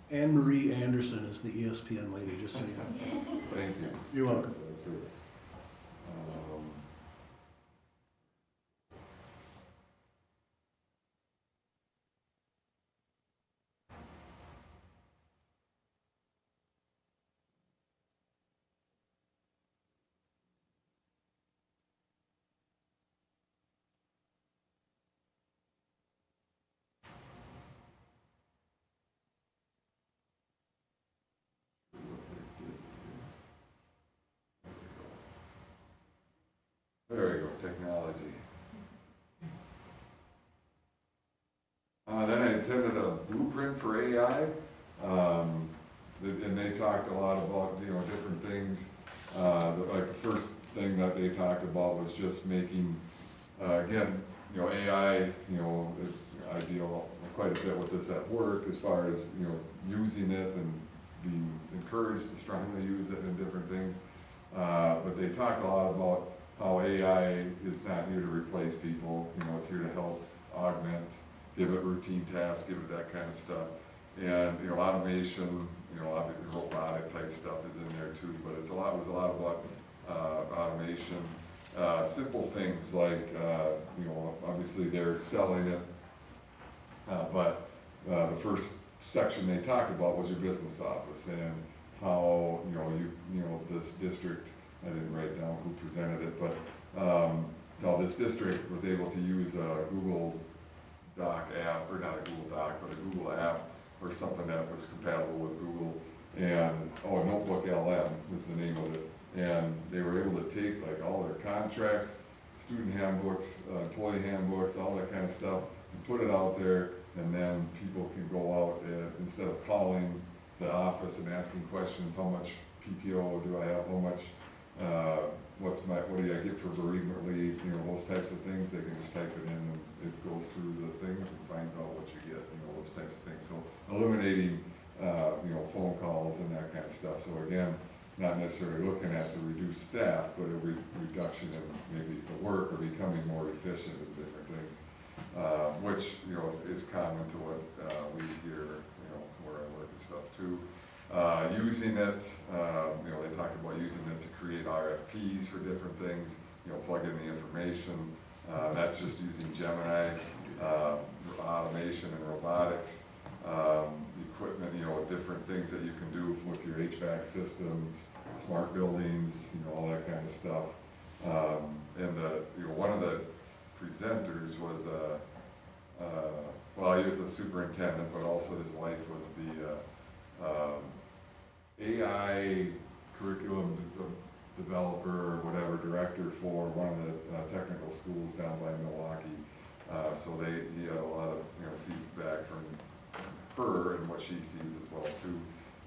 Anne Marie Anderson is the ESPN lady, just so you know. Thank you. You're welcome. That's it. There we go, technology. Then I attended a blueprint for AI, and they talked a lot about, you know, different things. Like the first thing that they talked about was just making, again, you know, AI, you know, I deal quite a bit with this at work as far as, you know, using it and being encouraged to strongly use it in different things. But they talked a lot about how AI is not here to replace people, you know, it's here to help augment, give it routine tasks, give it that kind of stuff. And, you know, automation, you know, obviously robotic type stuff is in there too, but it was a lot about automation. Simple things like, you know, obviously they're selling it, but the first section they talked about was your business office and how, you know, this district, I didn't write down who presented it, but how this district was able to use a Google Doc app, or not a Google Doc, but a Google app, or something that was compatible with Google, and, Notebook LM was the name of it. And they were able to take like all their contracts, student handbooks, employee handbooks, all that kind of stuff, and put it out there, and then people can go out and, instead of calling the office and asking questions, how much PTO do I have, how much, what do I get for bereavement leave, you know, those types of things, they can just type it in and it goes through the things and finds out what you get, you know, those types of things. So eliminating, you know, phone calls and that kind of stuff. So again, not necessarily looking at to reduce staff, but a reduction in maybe the work or becoming more efficient in different things, which, you know, is common to what we hear, you know, where I work and stuff too. Using it, you know, they talked about using it to create RFPs for different things, you know, plug in the information. That's just using Gemini, automation and robotics, equipment, you know, different things that you can do with your HVAC systems, smart buildings, you know, all that kind of stuff. And you know, one of the presenters was well, he was a superintendent, but also his wife was the AI curriculum developer or whatever, director for one of the technical schools down by Milwaukee. So he had a lot of, you know, feedback from her and what she sees as well too.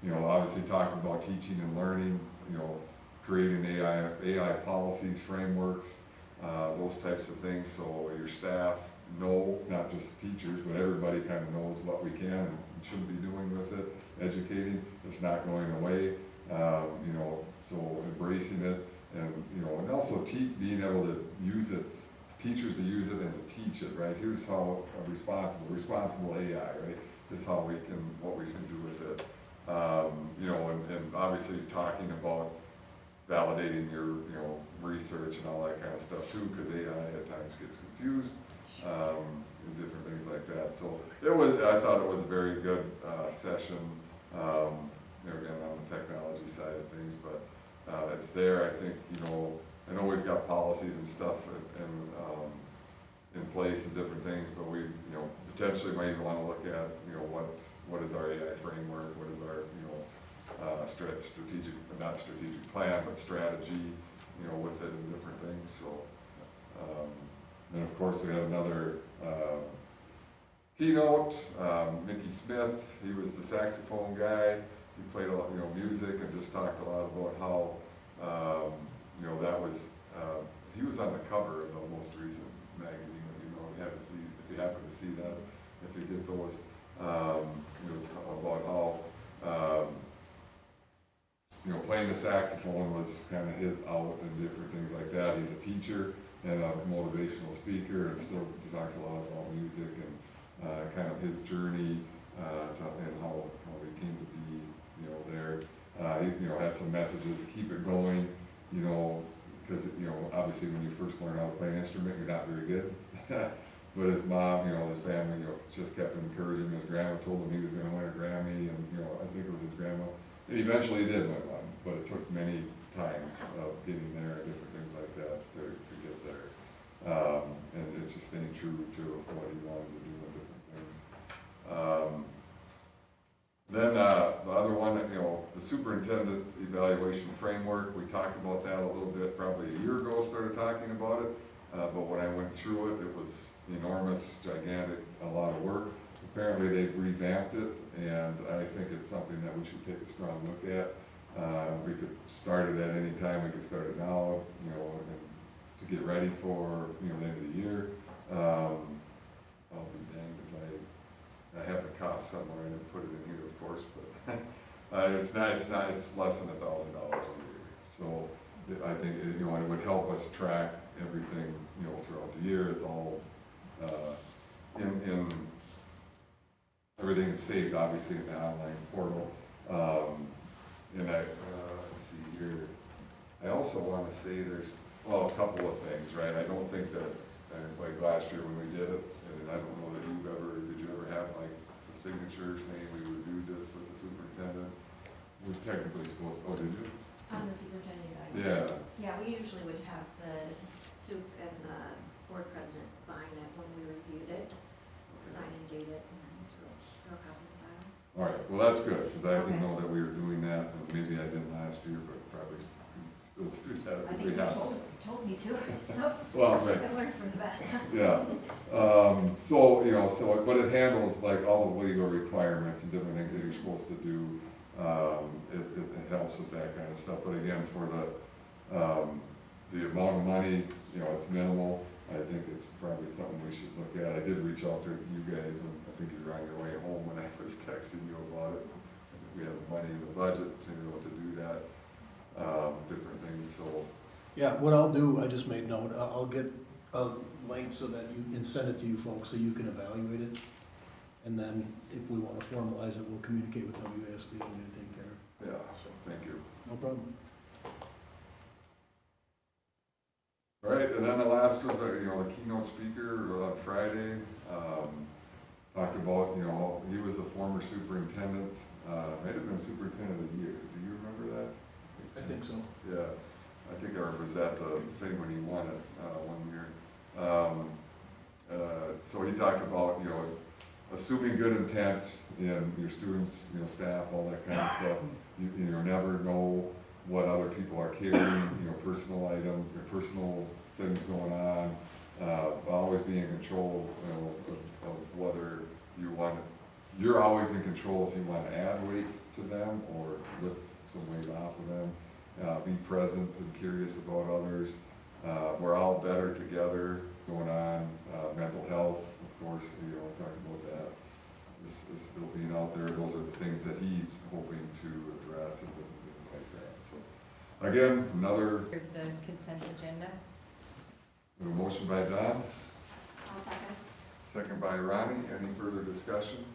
You know, obviously talked about teaching and learning, you know, creating AI policies, frameworks, those types of things, so your staff know, not just teachers, but everybody kind of knows what we can and shouldn't be doing with it, educating, it's not going away, you know, so embracing it, and, you know, and also being able to use it, teachers to use it and to teach it, right? Here's how responsible AI, right? This is how what we can do with it. You know, and obviously talking about validating your, you know, research and all that kind of stuff too, because AI at times gets confused, and different things like that. So I thought it was a very good session, you know, again, on the technology side of things, but it's there, I think, you know, I know we've got policies and stuff in place and different things, but we, you know, potentially might even want to look at, you know, what is our AI framework, what is our, you know, strategic, not strategic plan, but strategy, you know, with it and different things, so. And of course, we had another keynote, Mickey Smith, he was the saxophone guy. He played a lot, music, and just talked a lot about how, that was, he was on the cover of the most recent magazine, you have to see, if you happen to see that, if you get those, about how, playing the saxophone was kind of his out and different things like that. He's a teacher and a motivational speaker, and still talks a lot about music and kind of his journey and how he came to be, there. He, had some messages to keep it going, because, obviously when you first learn how to play an instrument, you're not very good. But his mom, his family, just kept encouraging him. His grandma told him he was gonna win a Grammy, and, I think it was his grandma. And eventually he did win one, but it took many times of getting there and different things like that to get there. And it's just staying true to what he wanted to do and different things. Then the other one, the superintendent evaluation framework, we talked about that a little bit, probably a year ago, started talking about it. But when I went through it, it was enormous, gigantic, a lot of work. Apparently they've revamped it, and I think it's something that we should take a strong look at. We could start it at any time, we could start it now, and to get ready for, the end of the year. I'll be danged if I have the cost somewhere, I didn't put it in here, of course, but it's less than $1,000 a year. So I think, it would help us track everything, throughout the year. It's all in everything is saved, obviously, in the online portal. And let's see here. I also want to say there's, a couple of things, right? I don't think that, like last year when we did it, and I don't know that did you ever have like a signature saying we reviewed this with the superintendent? We're technically supposed, did you? On the superintendent item. Yeah. Yeah, we usually would have the soup and the board president sign it when we reviewed it, sign and date it, and then throw a copy in the file. All right, well, that's good, because I didn't know that we were doing that, and maybe I didn't last year, but probably still do that I if think we you have. told me to, so Well, right. I learned from the best. Yeah, but it handles like all the legal requirements and different things that you're supposed to do. It helps with that kind of stuff, but again, for the amount of money, it's minimal. I think it's probably something we should look at. I did reach out to you guys when, I think you were on your way home when I was texting you about it. We have the money in the budget to be able to do that, different things, so. Yeah, what I'll do, I just made note, I'll get a link so that you can send it to you folks so you can evaluate it. And then if we want to formalize it, we'll communicate with WASB and we'll take care of it. Yeah, so thank you. No problem. All right, and then the last was the keynote speaker on Friday, talked about, he was a former superintendent, might have been superintendent of the year. Do you remember that? I think so. Yeah, I think I was at the thing when he won it, one year. So he talked about, assuming good intent in your students, staff, all that kind of stuff. You never know what other people are carrying, personal items, or personal things going on. Always be in control, of whether you want to, you're always in control if you want to add weight to them or lift some weight off of them. Be present and curious about others. We're all better together going on. Mental health, of course, talked about that. This is still being out there. Those are the things that he's hoping to address and different things like that. So, again, another The consent agenda. motion by Don, I'll second. second by Ronnie. Any further discussion?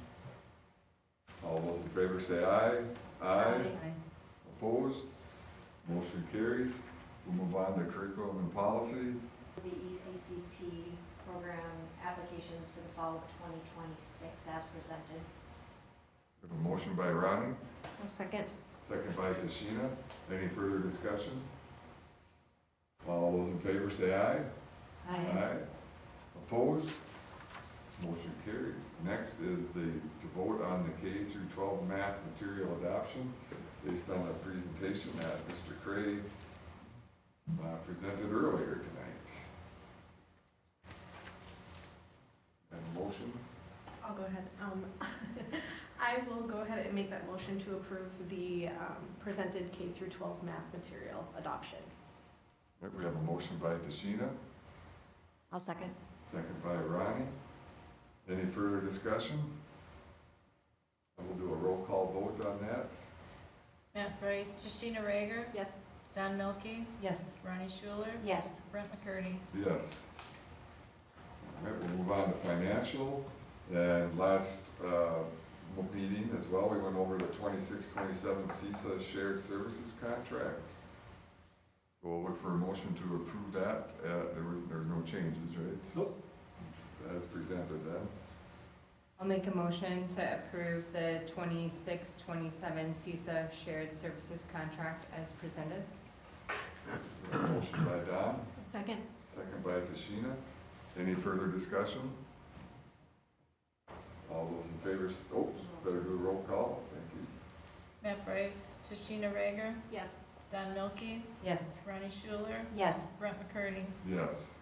All those in favor say aye. Aye. Opposed? Motion carries. We'll move on to curriculum and policy. The ECCP program applications for the fall of 2026 as presented. We have a motion by Ronnie, I'll second. second by Tashina. Any further discussion? All those in favor say aye. Aye. Opposed? Motion carries. Next is to vote on the K through 12 math material adoption based on the presentation that Mr. Cray presented earlier tonight. I will go ahead and make that motion to approve the presented K through 12 math material adoption. Right, we have a motion by Tashina, I'll second. second by Ronnie. Any further discussion? And we'll do a roll call vote on that. Matt Bryce, Tashina Rager, Yes. Don Milky, Yes. Ronnie Schuler, Yes. Brent McCurdy. Yes. All right, we'll move on to financial. And last meeting as well, we went over the 26-27 CISA shared services contract. So we'll look for a motion to approve that. There's no changes, right? Nope. As presented then. I'll make a motion to approve the 26-27 CISA shared services contract as presented. Motion by Don, Second. second by Tashina. Any further discussion? All those in favor, better do a roll call, thank you. Matt Bryce, Tashina Rager, Yes. Don Milky, Yes. Ronnie Schuler, Yes. Brent McCurdy. Yes.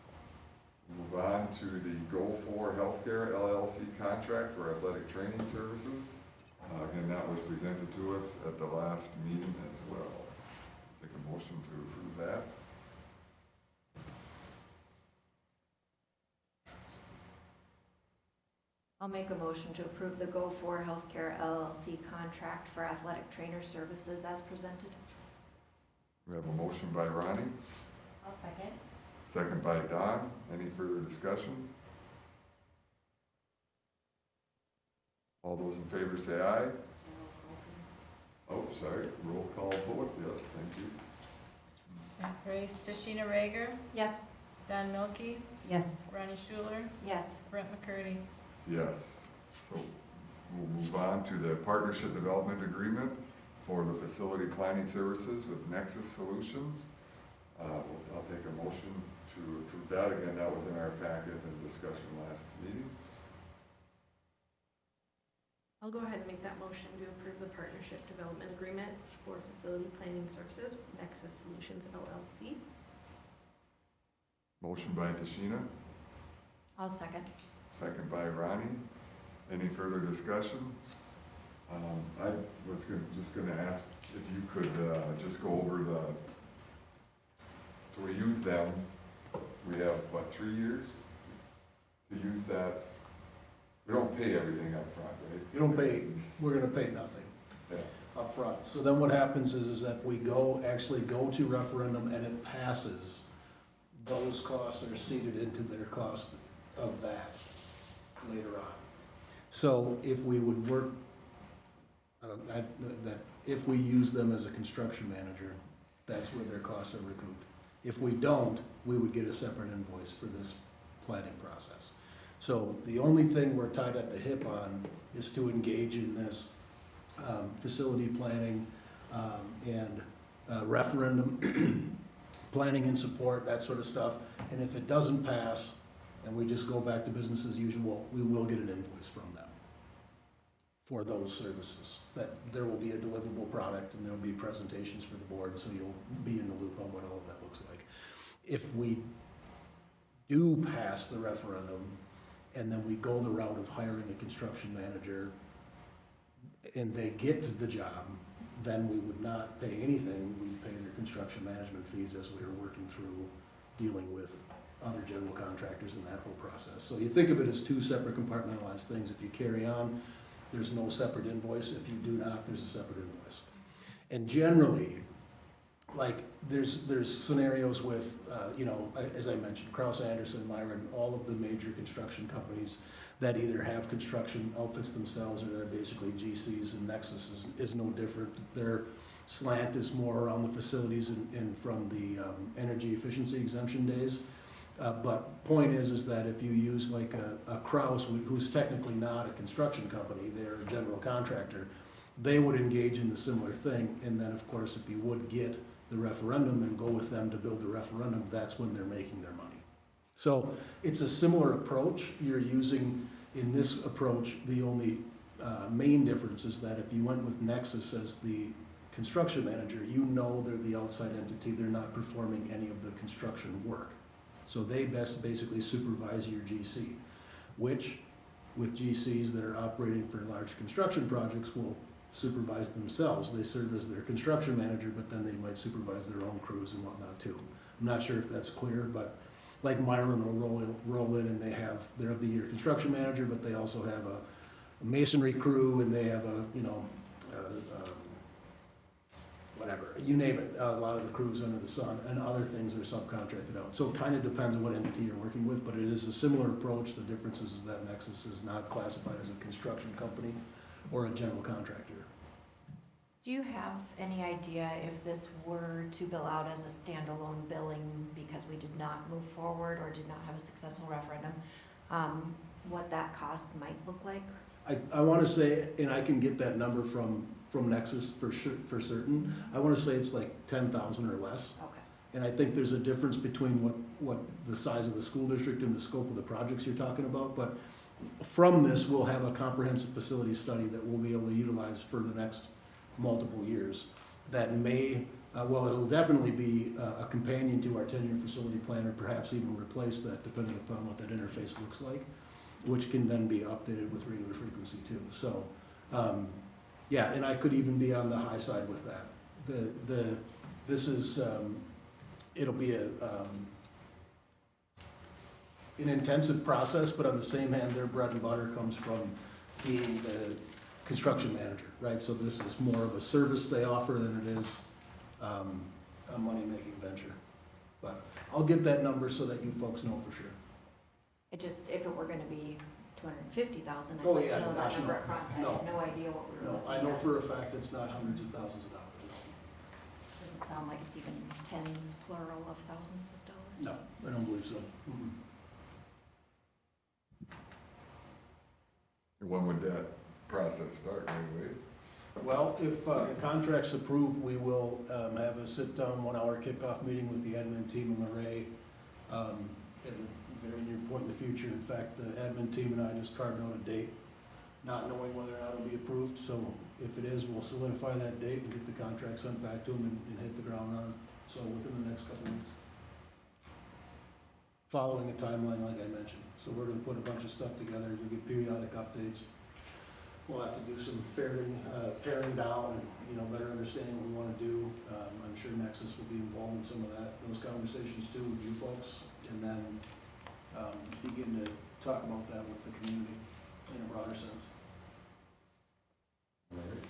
Move on to the Go For Healthcare LLC contract for athletic training services. Again, that was presented to us at the last meeting as well. Take a motion to approve that. I'll make a motion to approve the Go For Healthcare LLC contract for athletic trainer services as presented. We have a motion by Ronnie, I'll second. second by Don. Any further discussion? All those in favor say aye. Oh, sorry, roll call vote, yes, thank you. Matt Bryce, Tashina Rager, Yes. Don Milky, Yes. Ronnie Schuler, Yes. Brent McCurdy. Yes, so we'll move on to the partnership development agreement for the facility planning services with Nexus Solutions. I'll take a motion to approve that. Again, that was in our packet and discussion last meeting. I'll go ahead and make that motion to approve the partnership development agreement for facility planning services with Nexus Solutions LLC. Motion by Tashina, I'll second. second by Ronnie. Any further discussion? I was just gonna ask if you could just go over so we use them, we have, what, 3 years to use that? We don't pay everything up front, right? You don't pay, we're gonna pay nothing Yeah, up front. So then what happens is that we actually go to referendum and it passes, those costs are seeded into their cost of that later on. So if we would work, if we use them as a construction manager, that's where their costs are recouped. If we don't, we would get a separate invoice for this planning process. So the only thing we're tied at the hip on is to engage in this facility planning and referendum, planning and support, that sort of stuff. And if it doesn't pass, and we just go back to business as usual, we will get an invoice from them for those services. That there will be a deliverable product and there'll be presentations for the board, so you'll be in the loop on what all of that looks like. If we do pass the referendum, and then we go the route of hiring a construction manager, and they get to the job, then we would not pay anything. We'd pay their construction management fees as we were working through dealing with other general contractors in that whole process. So you think of it as two separate compartmentalized things. If you carry on, there's no separate invoice. If you do not, there's a separate invoice. And generally, like, there's scenarios with, as I mentioned, Kraus Anderson, Myron, all of the major construction companies that either have construction outfits themselves or they're basically GCs, and Nexus is no different. Their slant is more around the facilities and from the energy efficiency exemption days. But point is that if you use like a Kraus, who's technically not a construction company, they're a general contractor, they would engage in the similar thing. And then, of course, if you would get the referendum and go with them to build the referendum, that's when they're making their money. So it's a similar approach. You're using, in this approach, the only main difference is that if you went with Nexus as the construction manager, you know they're the outside entity. They're not performing any of the construction work. So they basically supervise your GC, which with GCs that are operating for large construction projects will supervise themselves. They serve as their construction manager, but then they might supervise their own crews and whatnot too. I'm not sure if that's clear, but like Myron will roll in and they'll be your construction manager, but they also have a masonry crew and they have a, you know, whatever, you name it, a lot of the crews under the sun, and other things are subcontracted out. So it kind of depends on what entity you're working with, but it is a similar approach. The difference is that Nexus is not classified as a construction company or a general contractor. Do you have any idea if this were to bill out as a standalone billing because we did not move forward or did not have a successful referendum, what that cost might look like? I want to say, and I can get that number from Nexus for certain, I want to say it's like 10,000 or less. Okay. And I think there's a difference between what the size of the school district and the scope of the projects you're talking about, but from this, we'll have a comprehensive facility study that we'll be able to utilize for the next multiple years. That may, well, it'll definitely be a companion to our 10-year facility plan, or perhaps even replace that, depending upon what that interface looks like, which can then be updated with regular frequency too. So, yeah, and I could even be on the high side with that. This is, it'll be an intensive process, but on the same hand, their bread and butter comes from being the construction manager, right? So this is more of a service they offer than it is a money-making venture. But I'll get that number so that you folks know for sure. It just, if it were gonna be 250,000, I'd Oh, like yeah, to know that gosh, number no. up front. I No. have no idea what we were No, looking I at. know for a fact it's not hundreds of thousands of dollars. Doesn't sound like it's even tens, plural of thousands of dollars. No, I don't believe so. Mm-mm. When would that process start, anyway? Well, if the contract's approved, we will have a sit-down, 1-hour kickoff meeting with the admin team and Lorraine at a very near point in the future. In fact, the admin team and I just carved out a date, not knowing whether or not it'll be approved. So if it is, we'll solidify that date and get the contract sent back to them and hit the ground running. So within the next couple of weeks. Following a timeline like I mentioned. So we're gonna put a bunch of stuff together, we get periodic updates. We'll have to do some paring down and, you know, better understanding what we wanna do. I'm sure Nexus will be involved in some of those conversations too with you folks. And then, begin to talk about that with the community in a broader sense. All right.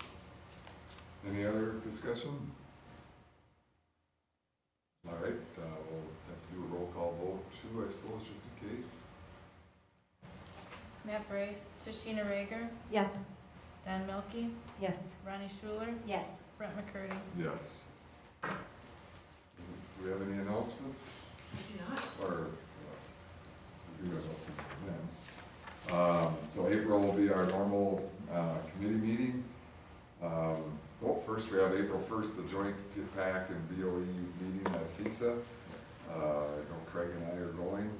Any other discussion? All right, we'll have to do a roll call vote too, I suppose, just in case. Matt Brace, Tashina Rager, Yes. Don Milky, Yes. Ronnie Schuler, Yes. Brent McCurdy. Yes. Do we have any announcements? Or, we do have events. So April will be our normal, committee meeting. First we have April 1st, the joint PAC and BOE meeting at CISA. I know Craig and I are going.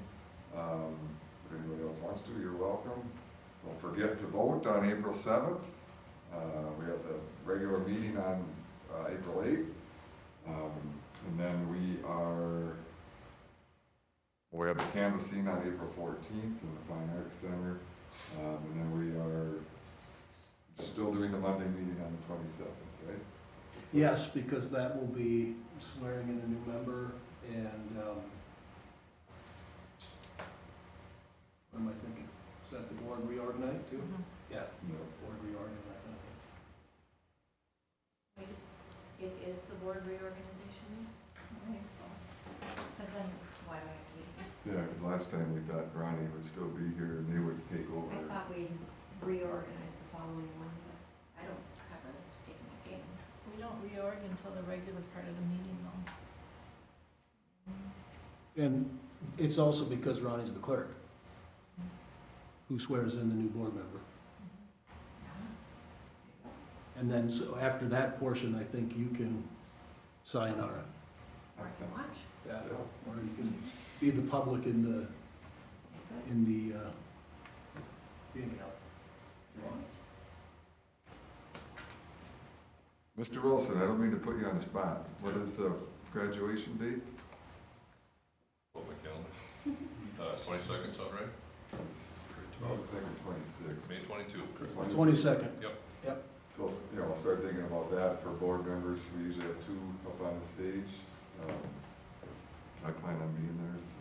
If anybody else wants to, you're welcome. Don't forget to vote on April 7th. We have the regular meeting on April 8th. And then we have the canvassing on April 14th in the Fine Arts Center. And then we are still doing the Monday meeting on the 27th, right? Yes, because that will be swearing in a new member and, what am I thinking? Is that the board reorg night too? Yeah, No. board reorg night. It is the board reorganization? I think so. Because then, why do I have to be? Yeah, because last time we thought Ronnie would still be here and they would take over. I thought we'd reorganize the following one, but I don't have a stake in that game. We don't reorg until the regular part of the meeting though. And it's also because Ronnie's the clerk who swears in the new board member. And then, so after that portion, I think you can sayonara. Or I can watch. Yeah, or you can be the public in the, being out. Mr. Wilson, I don't mean to put you on the spot. What is the graduation date? Pull my calendar. 22nd, sound right? I was thinking 26. May 22. Chris, 22nd. So, you know, start thinking about that for board members. We usually have 2 up on the stage. I plan on being there, so.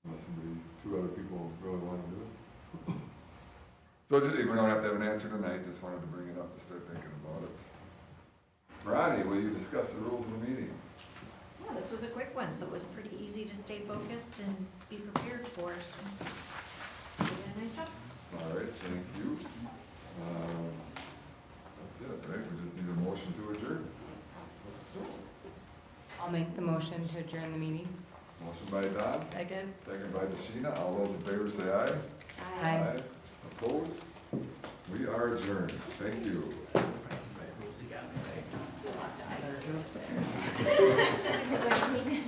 Unless somebody, 2 other people really want to do it. So just, we don't have to have an answer tonight, just wanted to bring it up to start thinking about it. Ronnie, will you discuss the rules of the meeting? Yeah, this was a quick one, so it was pretty easy to stay focused and be prepared for, so you did a nice job. All right, thank you. That's it, right? We just need a motion to adjourn. I'll make the motion to adjourn the meeting. Motion by Don, Second. second by Dashina. All those in favor say aye. Aye. Opposed? We are adjourned. Thank you. Price is right, Rosie got me, right? You'll have to-